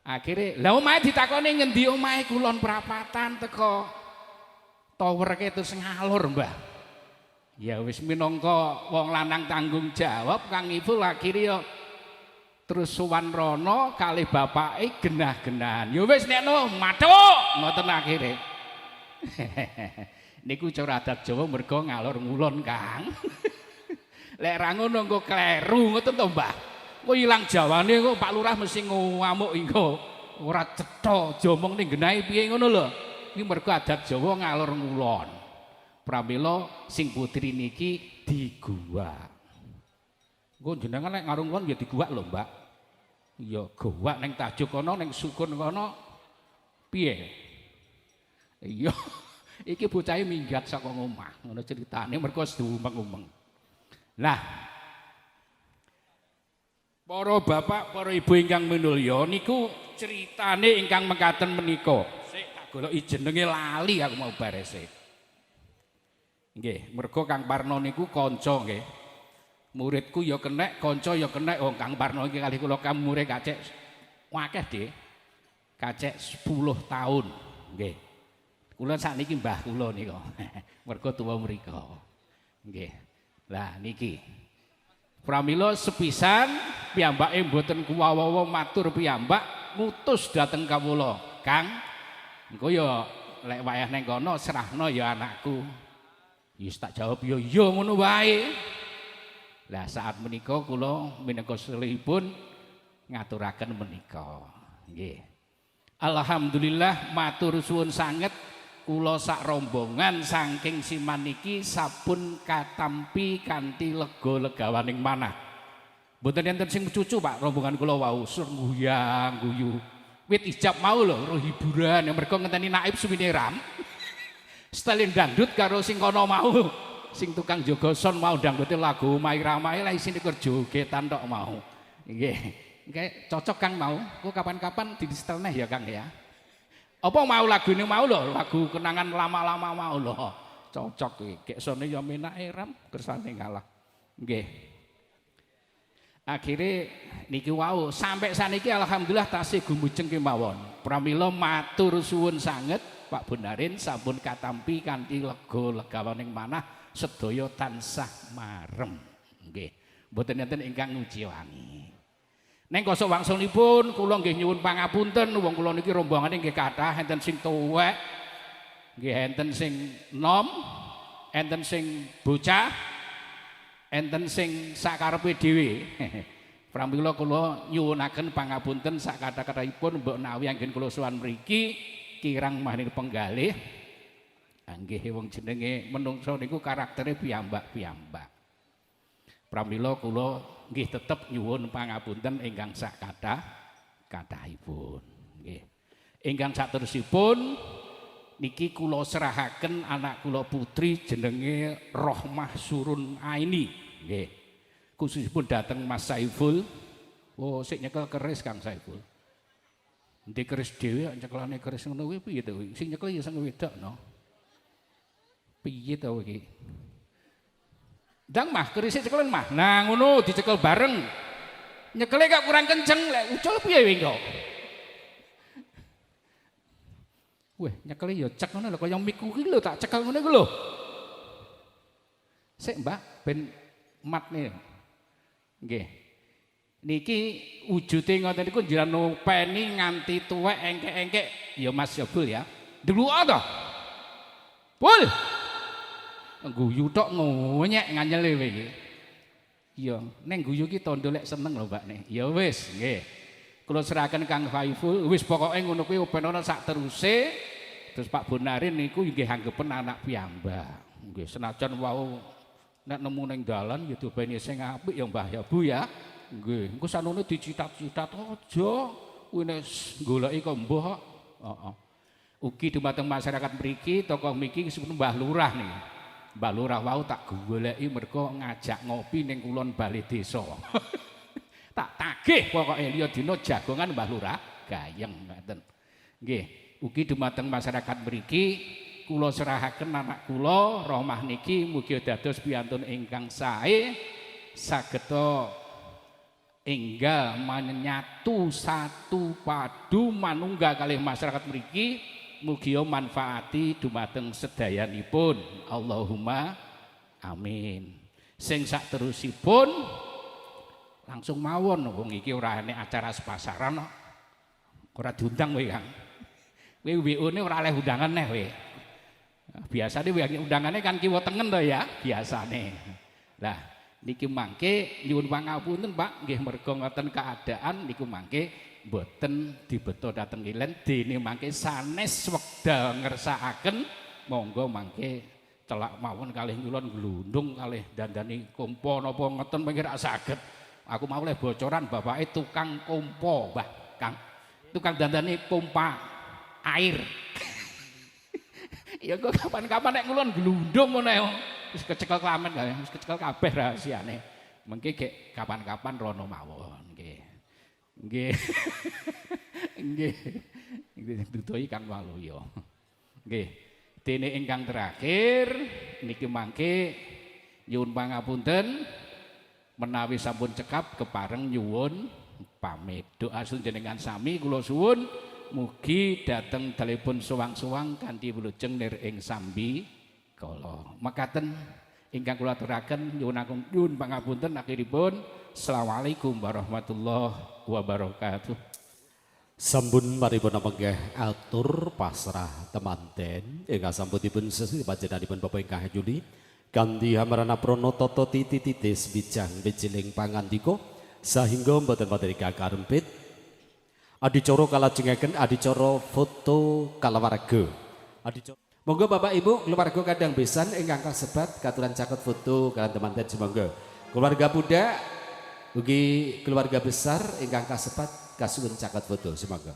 Akhire lah omahe ditakoni ngendi omahe kulon prapatan teko towerke terus ngalur, Mbah. Ya wis minangka wong lanang tanggung jawab Kang Iful akhire ya terus sowan rono kalih bapake genah-genahan. Ya wis nekno mathuk ngoten akhire. Niku cara adat Jawa mergo ngalor ngulon, Kang. Lek ra ngono engko kleru ngoten to, Mbah. Kok ilang jawane kok Pak Lurah mesti ngamuk engko. Ora cetha jomong ning genahe piye ngono lho. Iki mergo adat Jawa ngalor ngulon. Pramila sing putri niki diguwak. Engko jenengan nek ngarung ngulon ya diguwak lho, Mbak. Ya gowak ning tajuk kono ning sukun kono piye? Iya. Iki bocahe minggat saka omah. Ngono ceritane mergo diumeng-umeng. Lah, para bapak, para ibu ingkang minulya niku ceritane ingkang mekaten menika. Sik tak goloki jenenge lali aku mau barese. Nggih, mergo Kang Parno niku kanca nggih. Muridku ya kenek, kanca ya kenek. Wong Kang Parno iki kalih kula kamure kacek akeh, Dik. Kacek 10 tahun. Nggih. Kula sakniki mbah kula nika. Mergo tuwa mrika. Nggih. Lah niki. Pramila sepisan piyambake mboten kuwawa matur piyambak ngutus dhateng kawula. Kang, engko ya lek wayah ning kono serahno ya anakku. Wis tak jawab ya iya ngono wae. Lah saat menika kula minangka selihipun ngaturaken menika. Nggih. Alhamdulillah matur suwun sanget. Kula sak rombongan saking siman niki sampun katampi kanthi lega-legawaning manah. Mboten enten sing cucu Pak rombongan kula wau senguyang guyu. Wit ijab mau lho roh hiburan mergo ngenteni naib suwine ram. Setelin dangdut karo sing kono mau. Sing tukang jaga son mau dangdute lagu Mai Ramai lah isine kerja jogetan tok mau. Nggih. Nggih cocok Kang mau. Kok kapan-kapan disetel neh ya Kang ya. Apa mau lagu ini mau lho, lagu kenangan lama-lama mau lho. Cocok iki. Gek sone ya menake ram kersane ngalah. Nggih. Akhire niki wau sampai saniki alhamdulillah tasih gumujeng kemawon. Pramila matur suwun sanget Pak Bonarin sampun katampi kanthi lega-legawaning manah sedaya tansah marem. Nggih. Mboten enten ingkang nguji wangi. Neng kosok wangsulipun kula nggih nyuwun pangapunten wong kula niki rombongane nggih kathah enten sing tuwek nggih enten sing nom enten sing bocah enten sing sakarepe dhewe. Pramila kula nyuwunaken pangapunten sak kathah-kathahipun mbok nawi anggen kula sowan mriki kirang maning penggalih. Nggih wong jenenge menungso niku karaktere piyambak-piyambak. Pramila kula nggih tetep nyuwun pangapunten ingkang sak kathahipun. Nggih. Ingkang saterusipun niki kula serahaken anak kula putri jenenge Rohmah Surun Aini. Nggih. Khususipun dateng Mas Saiful. Oh, sik nyekel keris Kang Saiful. Endi keris dhewe nyekelane keris ngono kuwi piye to? Sing nyekel ya sing wedok no. Piye to iki? Ndang mah kerisik cekelen mah. Nah ngono dicekel bareng. Nyekele kok kurang kenceng lek ucul piye kowe kok. Weh, nyekeli ya cek ngono lho kaya miku iki lho tak cekel ngene iku lho. Sik Mbak ben matne. Nggih. Niki wujude ngoten niku njenengan nopeni nganti tuwek engkek-engkek ya Mas ya Bul ya. Deluka to. Bul. Guyu tok ngonyek nganyele kowe iki. Iya, neng guyu ki tondo lek seneng lho Mbak nih. Ya wis, nggih. Kula serahaken Kang Faiful, wis pokoke ngono kuwi upenono sak teruse. Terus Pak Bonarin niku nggih anggepen anak piyambak. Nggih, senajan wau nek nemu ning dalan ya diopeni sing apik ya Mbah ya Bu ya. Nggih, engko sanune dicitat-citat aja. Kuwi nek goleki kok mbah kok. Heeh. Ugi dumateng masyarakat mriki, tokoh mriki disebut Mbah Lurah nih. Mbah Lurah wau tak goleki mergo ngajak ngopi ning kulon bali desa. Tak tagih pokoke liya dina jagongan Mbah Lurah gayeng ngoten. Nggih, ugi dumateng masyarakat mriki kula serahaken anak kula Rohmah niki mugi dados piyantun ingkang sae sageta enggal menyatu satu padu manunggal kalih masyarakat mriki mugi manfaati dumateng sedayanipun. Allahumma amin. Sing sak terusipun langsung mawon wong iki ora enek acara sepasaran kok. Ora diundang kowe Kang. Kowe WO-ne ora oleh undangan neh kowe. Biasane undangane kan kiwa tengen to ya, biasane. Lah niki mangke nyuwun pangapunten Pak, nggih merga ngoten keadaan niku mangke mboten dibeto dhateng Ilen dene mangke sanes wekdal ngersakaken monggo mangke celak mawon kalih nyulon glundung kalih dandani kompo napa ngoten mengki rak saged. Aku mau oleh bocoran bapake tukang kompo, Mbah Kang. Tukang dandani pompa air. Ya kok kapan-kapan nek ngulon glundung ngono ya. Wis kecekel klamen kae, wis kecekel kabeh rahasiane. Mengki gek kapan-kapan rono mawon nggih. Nggih. Nggih. Nggih dudohi Kang Waluya. Nggih. Dene ingkang terakhir niki mangke nyuwun pangapunten menawi sampun cekap kepareng nyuwun pamit. Doa jenengan sami kula suwun mugi dhateng dalipun suwang-suwang kanthi wilujeng nir ing sambi kala. Mekaten ingkang kula aturaken nyuwun pangapunten akhiripun. Assalamualaikum warahmatullahi wabarakatuh. Sampun maripun panggih atur pasrah temanten ingkang sampun dipun sesi panjenenganipun Bapak ingkang Juli kanthi hamarana pranata titi-titis bijang bijiling pangandika sahingga mboten pateri kakarempit adicara kalajengaken adicara foto kalawarga. Adicara monggo Bapak Ibu keluarga kadang besan ingkang kasebat katuran caket foto kalian temanten semangga. Keluarga budak ugi keluarga besar ingkang kasebat kasuwun caket foto semangga.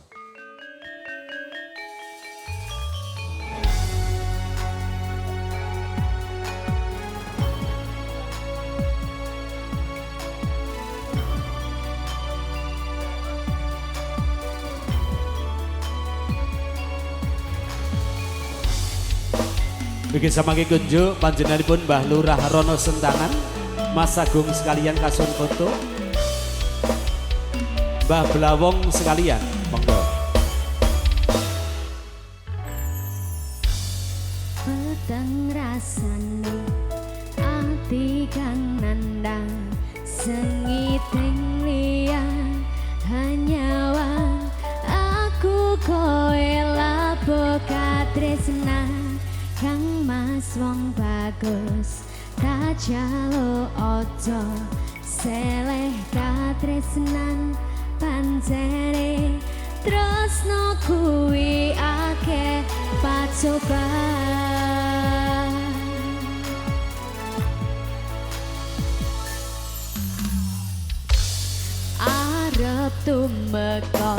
Bikin samangke kunjuk panjenenganipun Mbah Lurah Rono Sentangan, Mas Agung sekalian kasun foto, Mbah Blawong sekalian, monggo. Peteng rasane ati kang nandang sengiting liyan hanyawan aku koe lapo katresnan Kang Mas wong bagus tak jalo ojo seleh katresnan pancene tresno kuwi akeh pacoban arep tumeka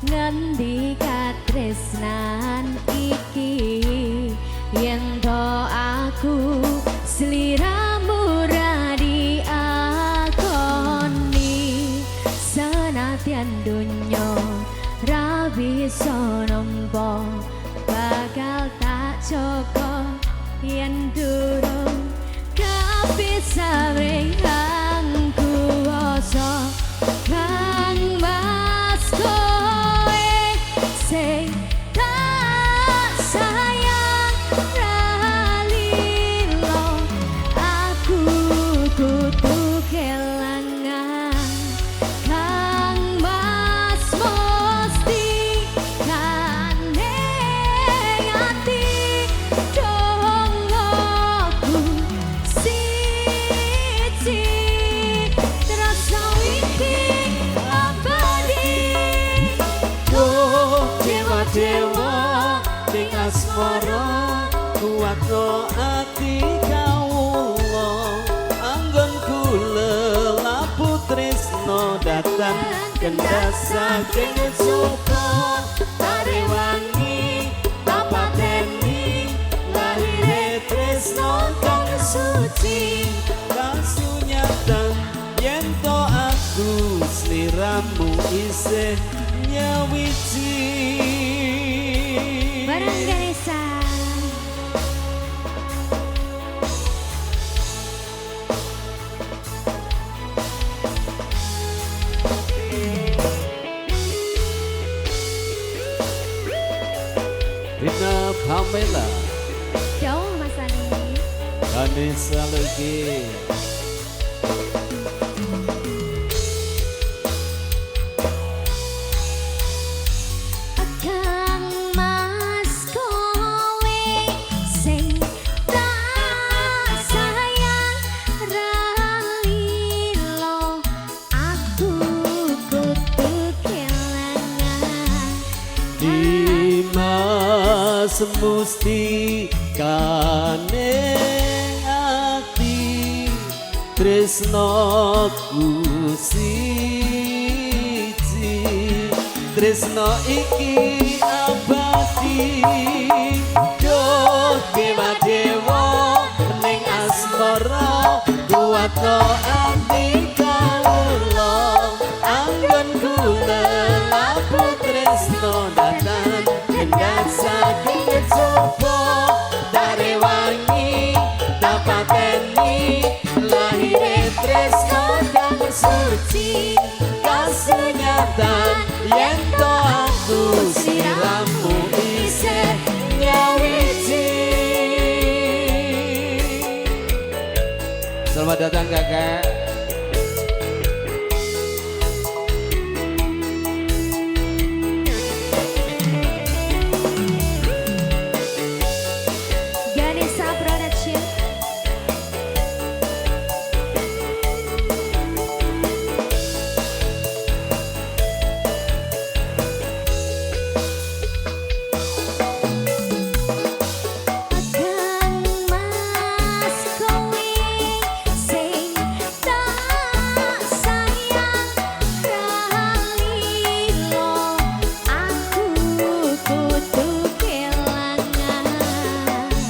ngendi katresnan iki yen to aku sliramu radi akoni senatian donya ra bisa nampa bakal tak joko yen durung kapisah ring kuwasa Kang Mas koe sing tak kuatno ati kawula anggon kula lapu tresno datang kendas saking suka tarewangi tapateni lahire tresno kang suci kasunyatan yen to aku sliramu isih nyawiji Barang Ganesha. Rina Pamela Jauh Mas Ani. Ganesha lagi Kang Mas kowe sing tak sayang ralilo aku kudu kelangan Dimas musti kane ati tresnoku siji tresno iki abadi duh dewa ning asmara kuatno ati kawula anggon kula laku tresno datang kendak saking coba tarewangi tapateni lahire tresno kang suci kasunyatan yen to aku siramu isih nyawiji. Selamat datang kakak. Ganesha Production. Kang Mas kowe sing tak sayang ralilo aku kudu kelangan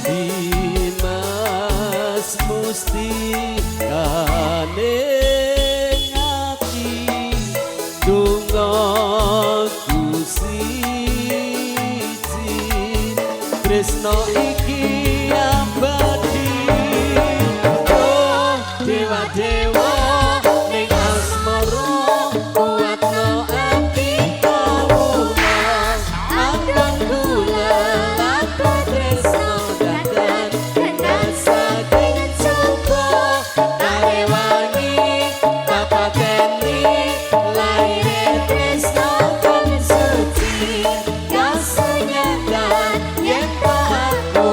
Dimas musti kane ati dongaku siji tresno iki abadi oh dewa ning asmara kuatno ati kawula anggon kula laku tresno datang kendak saking coba tarewangi tapateni lahire tresno kang suci kasunyatan yen to aku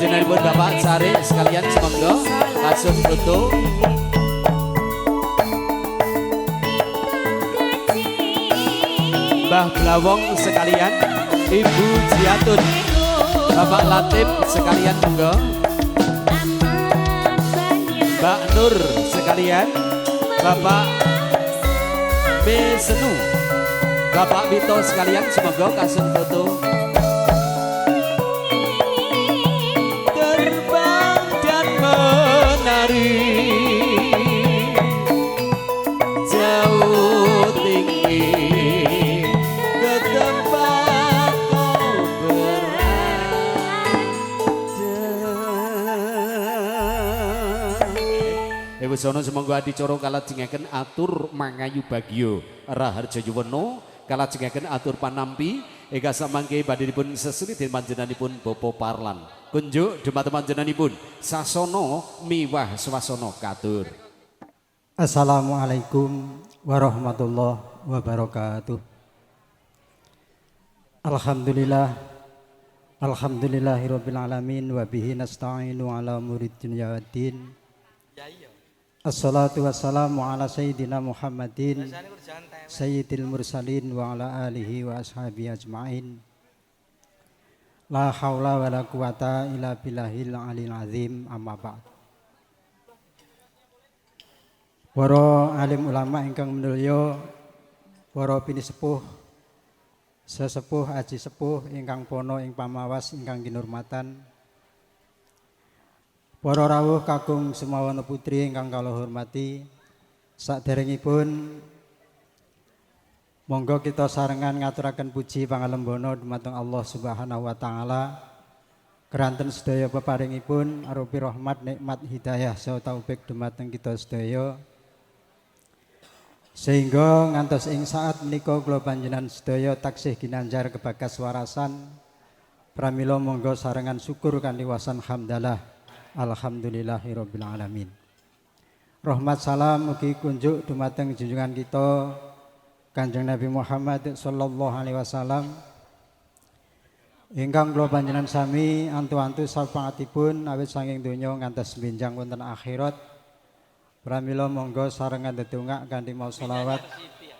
panjenenganipun Bapak Sari sekalian semonggo langsung foto. Mbah Blawong sekalian, Ibu Jiatun, Bapak Latif sekalian monggo. Mbak Nur sekalian, Bapak Besenu, Bapak Vito sekalian semoga kasih foto. Terbang dan menari jauh tinggi ke tempat kau berada. Sono semoga adicara kalajengaken atur mangayu bagyo Raharja Yuwono kalajengaken atur panampi eka samangke badhe dipun sesuli dening panjenenganipun Bapa Parlan kunjuk dumateng panjenenganipun sasana miwah swasana katur. Assalamualaikum warahmatullahi wabarakatuh. Alhamdulillahirabbil alamin wa bihi nasta'inu ala umuri dunya waddin. Assalatu wassalamu ala sayyidina Muhammadin sayyidil mursalin wa ala alihi wa ashabihi ajma'in. La haula wa la quwata illa billahil aliyil azim, amma ba'd. Para alim ulama ingkang minulya, para pinisepuh, sesepuh aji sepuh ingkang pono ing pamawas ingkang kinurmatan, para rawuh kakung semawana putri ingkang kula hormati, saderengipun monggo kita sarengan ngaturaken puji pangalembono dumateng Allah Subhanahu wa taala keranten sedaya peparingipun arupi rahmat nikmat hidayah saha taufik dumateng kita sedaya sehingga ngantos ing saat menika kula panjenengan sedaya taksih ginanjar kebagas warasan pramila monggo sarengan syukur kanthi wasan hamdalah. Alhamdulillahirabbil alamin. Rahmat salam mugi kunjuk dumateng junjungan kita Kanjeng Nabi Muhammad sallallahu alaihi wasallam ingkang kula panjenengan sami antu-antu sapangatipun awit saking donya ngantos benjang wonten akhirat. Pramila monggo sarengan ndedongak kanthi maos selawat.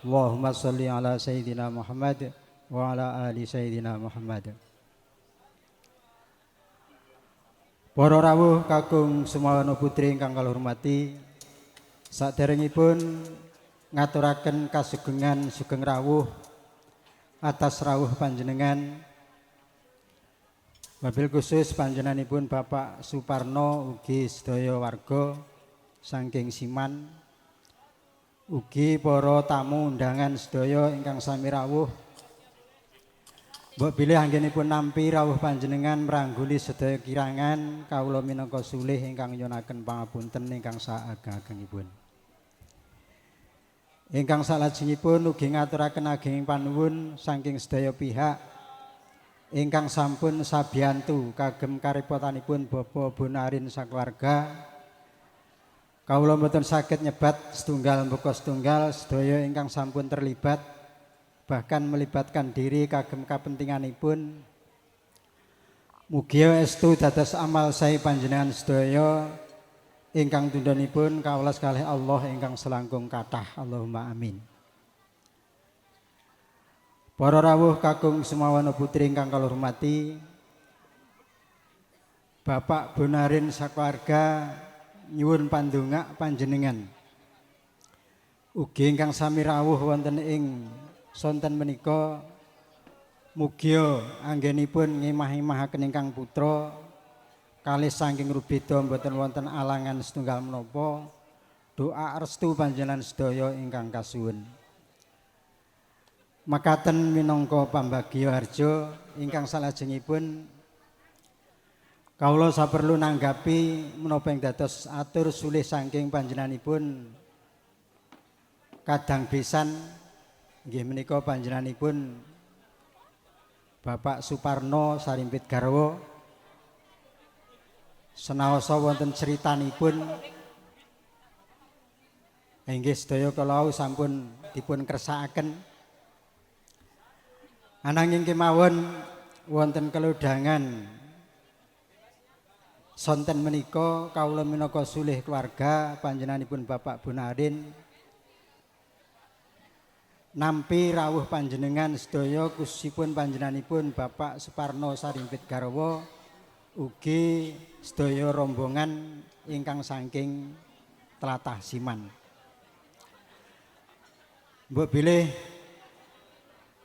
Allahumma sholli ala sayyidina Muhammad wa ala ali sayyidina Muhammad. Para rawuh kakung semawana putri ingkang kula hormati, saderengipun ngaturaken kasugengan sugeng rawuh atas rawuh panjenengan, wabil khusus panjenenganipun Bapak Suparno ugi sedaya warga saking Siman, ugi para tamu undangan sedaya ingkang sami rawuh. Mbok bilih anggenipun nampi rawuh panjenengan mrangguli sedaya kirangan kawula minangka sulih ingkang nyunaken pangapunten ingkang saageng-agengipun. Ingkang salajengipun ugi ngaturaken ageng panuwun saking sedaya pihak ingkang sampun sabiyantu kagem karipotanipun Bapak Bonarin sakeluarga. Kawula mboten saged nyebat setunggal mbeka setunggal sedaya ingkang sampun terlibat bahkan melibatkan diri kagem kapentinganipun. Mugia estu dados amal sae panjenengan sedaya ingkang tundhanipun kawelas kalih Allah ingkang selangkung kathah. Allahumma amin. Para rawuh kakung semawana putri ingkang kula hormati, Bapak Bonarin sakeluarga nyuwun pandonga panjenengan ugi ingkang sami rawuh wonten ing sonten menika mugia anggenipun ngimah-imahaken ingkang putra kalih saking rubeda mboten wonten alangan setunggal menapa. Doa restu panjenengan sedaya ingkang kasuwun. Makaten minangka pambagya harja ingkang salajengipun kawula saperlu nanggapi menapa ing dados atur sulih saking panjenenganipun kadang besan nggih menika panjenenganipun Bapak Suparno Sarimpit Garwa. Senaosa wonten critanipun inggih sedaya kala sampun dipun kersakaken. Ananging kemawon wonten kelodhangan sonten menika kawula minangka sulih keluarga panjenenganipun Bapak Bunarin nampi rawuh panjenengan sedaya khususipun panjenenganipun Bapak Suparno Sarimpit Garwa ugi sedaya rombongan ingkang saking tlatah Siman. Mbok bilih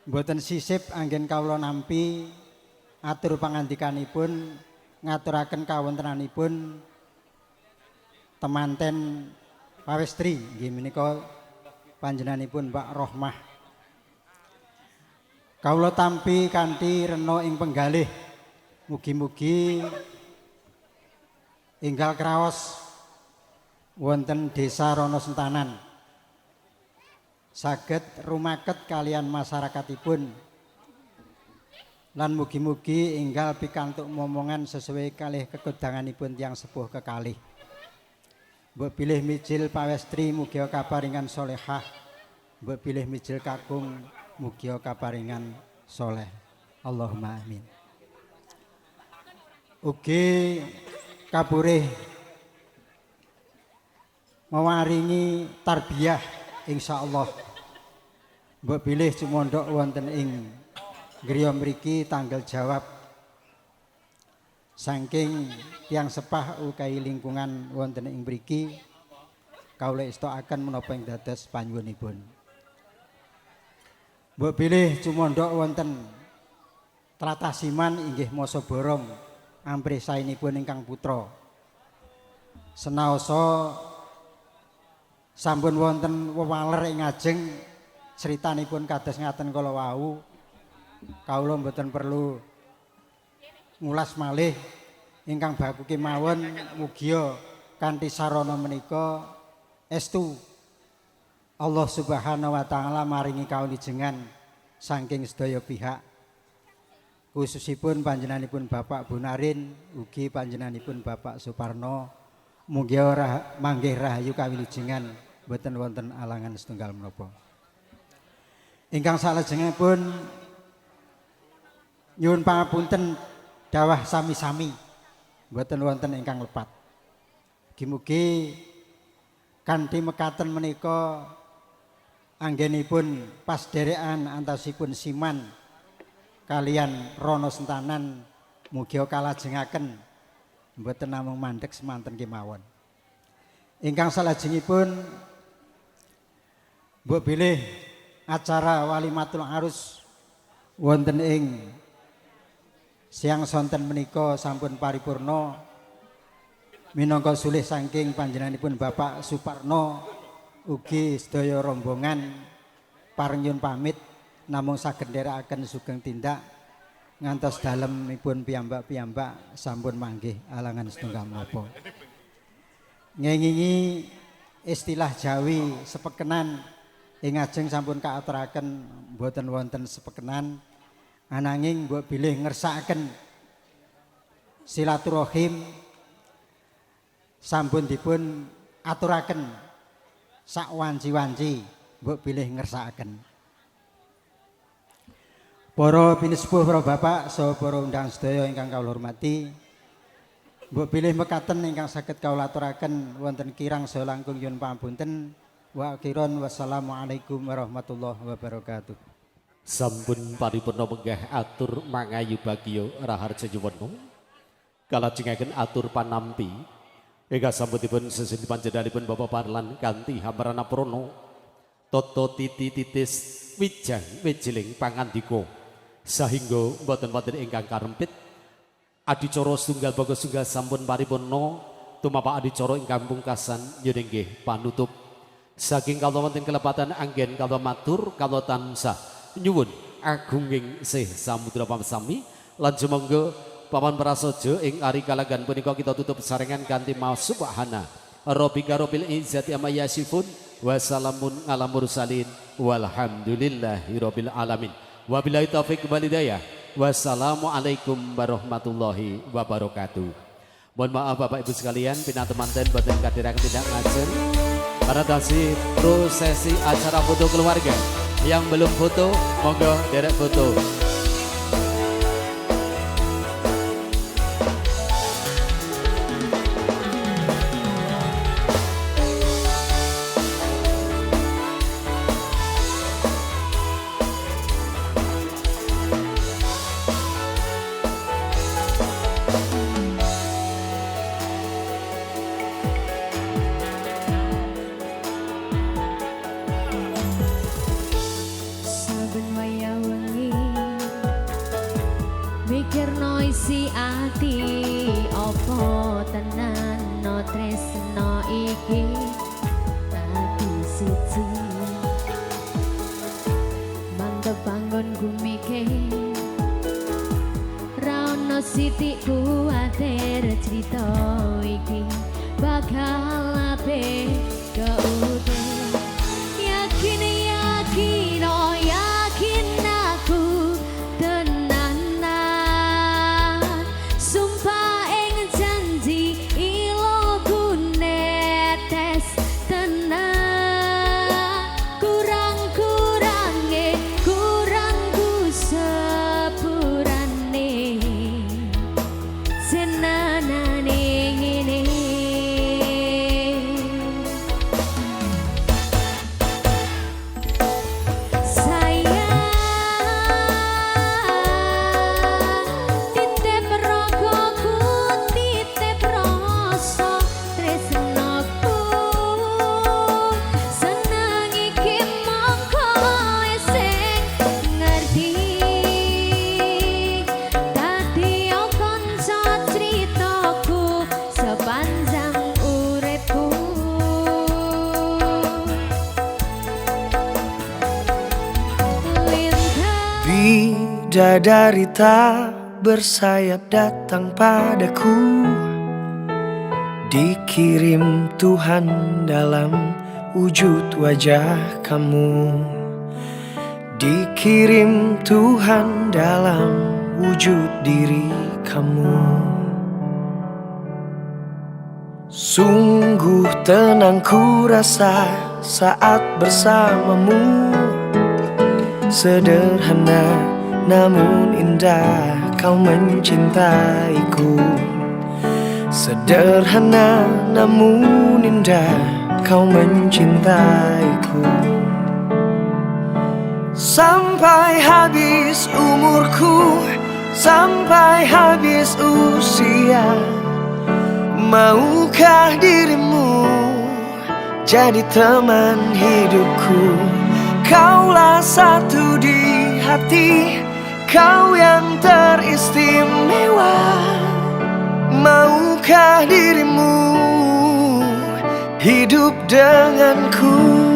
mboten sisip anggen kawula nampi atur pangandikanipun ngaturaken kawontenanipun temanten pawestri nggih menika panjenenganipun Mbak Rohmah. Kawula tampi kanthi rena ing penggalih mugi-mugi enggal kraos wonten Desa Rono Sentanan saged rumaket kalian masyarakatipun lan mugi-mugi enggal pikantuk momongan sesuai kalih kekodanganipun tiyang sepuh kekalih. Mbok pilih mijil pawestri mugi kaparingan solehah, mbok pilih mijil kakung mugi kaparingan soleh. Allahumma amin. Ugi kapurih mewaringi tarbiyah insyaallah. Mbok pilih cumondhok wonten ing griya mriki tanggal jawab saking tiyang sepah ukai lingkungan wonten ing mriki kawula estokaken menapa ing dados panyuwunipun. Mbok pilih cumondhok wonten tlatah Siman inggih Masa Borong amprih saenipun ingkang putra. Senaosa sampun wonten wewaler ing ajeng critanipun kados ngaten kala wau kawula mboten perlu ngulas malih ingkang baku kemawon mugia kanthi sarana menika estu Allah Subhanahu wa taala maringi kawilujengan saking sedaya pihak khususipun panjenenganipun Bapak Bunarin ugi panjenenganipun Bapak Suparno mugi ora manggih rahayu kawilujengan boten wonten alangan setunggal menapa. Ingkang salajengipun nyuwun pangapunten dawah sami-sami boten wonten ingkang lepat. Mugi-mugi kanthi mekaten menika anggenipun pasderekan antasipun Siman kalian Rono Sentanan mugi kalajengaken mboten namung mandheg semanten kemawon. Ingkang salajengipun mbok bilih acara walimatul arus wonten ing siang sonten menika sampun paripurna minangka sulih saking panjenenganipun Bapak Suparno ugi sedaya rombongan paring pamit namung saged nderekaken sugeng tindak ngantos dalemipun piyambak-piyambak sampun manggih alangan setunggal menapa. Ngengingi istilah Jawi sepekenan ing ajeng sampun kaaturaken mboten wonten sepekenan ananging mbok bilih ngersakaken silaturahim sampun dipun aturaken sak wanci-wanci mbok bilih ngersakaken. Para pinisepuh para bapak saha para undang sedaya ingkang kawula hormati mbok bilih mekaten ingkang saged kawula aturaken wonten kirang saha langkung nyuwun pangapunten. Wa akhiran wassalamualaikum warahmatullahi wabarakatuh. Sampun paripurna menggah atur mangayu bagya raharja nyuwun. Kalajengaken atur panampi ingkang sampun sesuni panjenenganipun Bapak Parlan kanthi hamrana prana tata titi titis wijang wijiling pangandika sahingga mboten wonten ingkang karempit adicara setunggal baga setunggal sampun paripurna tumapak adicara ingkang pungkasan nggih panutup. Saking kawula wonten kelepatan anggen kawula matur kawula tansah nyuwun agunging sih samudra pamsami lan sumangga papan prasaja ing ari kalagan punika kita tutup sarengan kanthi maos subhana rabbika rabbil izzati amma yasifun wa salamun ala mursalin walhamdulillahi rabbil alamin. Wabillahi taufiq wal hidayah. Wassalamu alaikum warahmatullahi wabarakatuh. Mohon maaf Bapak Ibu sekalian pinatemanten boten kadhiraken tindak ngajeng. Para tasih prosesi acara foto keluarga. Yang belum foto, monggo derek foto. tenan no tresno iki dadi siji mantep bangun gumikir ra ono sithik kuwatir cerita iki bakal ape keutuh yakin yakin oh yakin aku tenanan sumpah ing janji iloku netes tenan kurang-kurange kurangku sepurane senanane ngene titip rogoku titip rasa tresnaku seneng iki mongko sing ngerti dadi kanca critaku sepanjang uripku Bidadari tak bersayap datang padaku, dikirim Tuhan dalam wujud wajah kamu, dikirim Tuhan dalam wujud diri kamu. Sungguh tenang ku rasa saat bersamamu, sederhana namun indah kau mencintaiku. Sederhana namun indah kau mencintaiku. Sampai habis umurku, sampai habis usia, maukah dirimu jadi teman hidupku? Kaulah satu di hati, kau yang teristimewa. Maukah dirimu hidup denganku?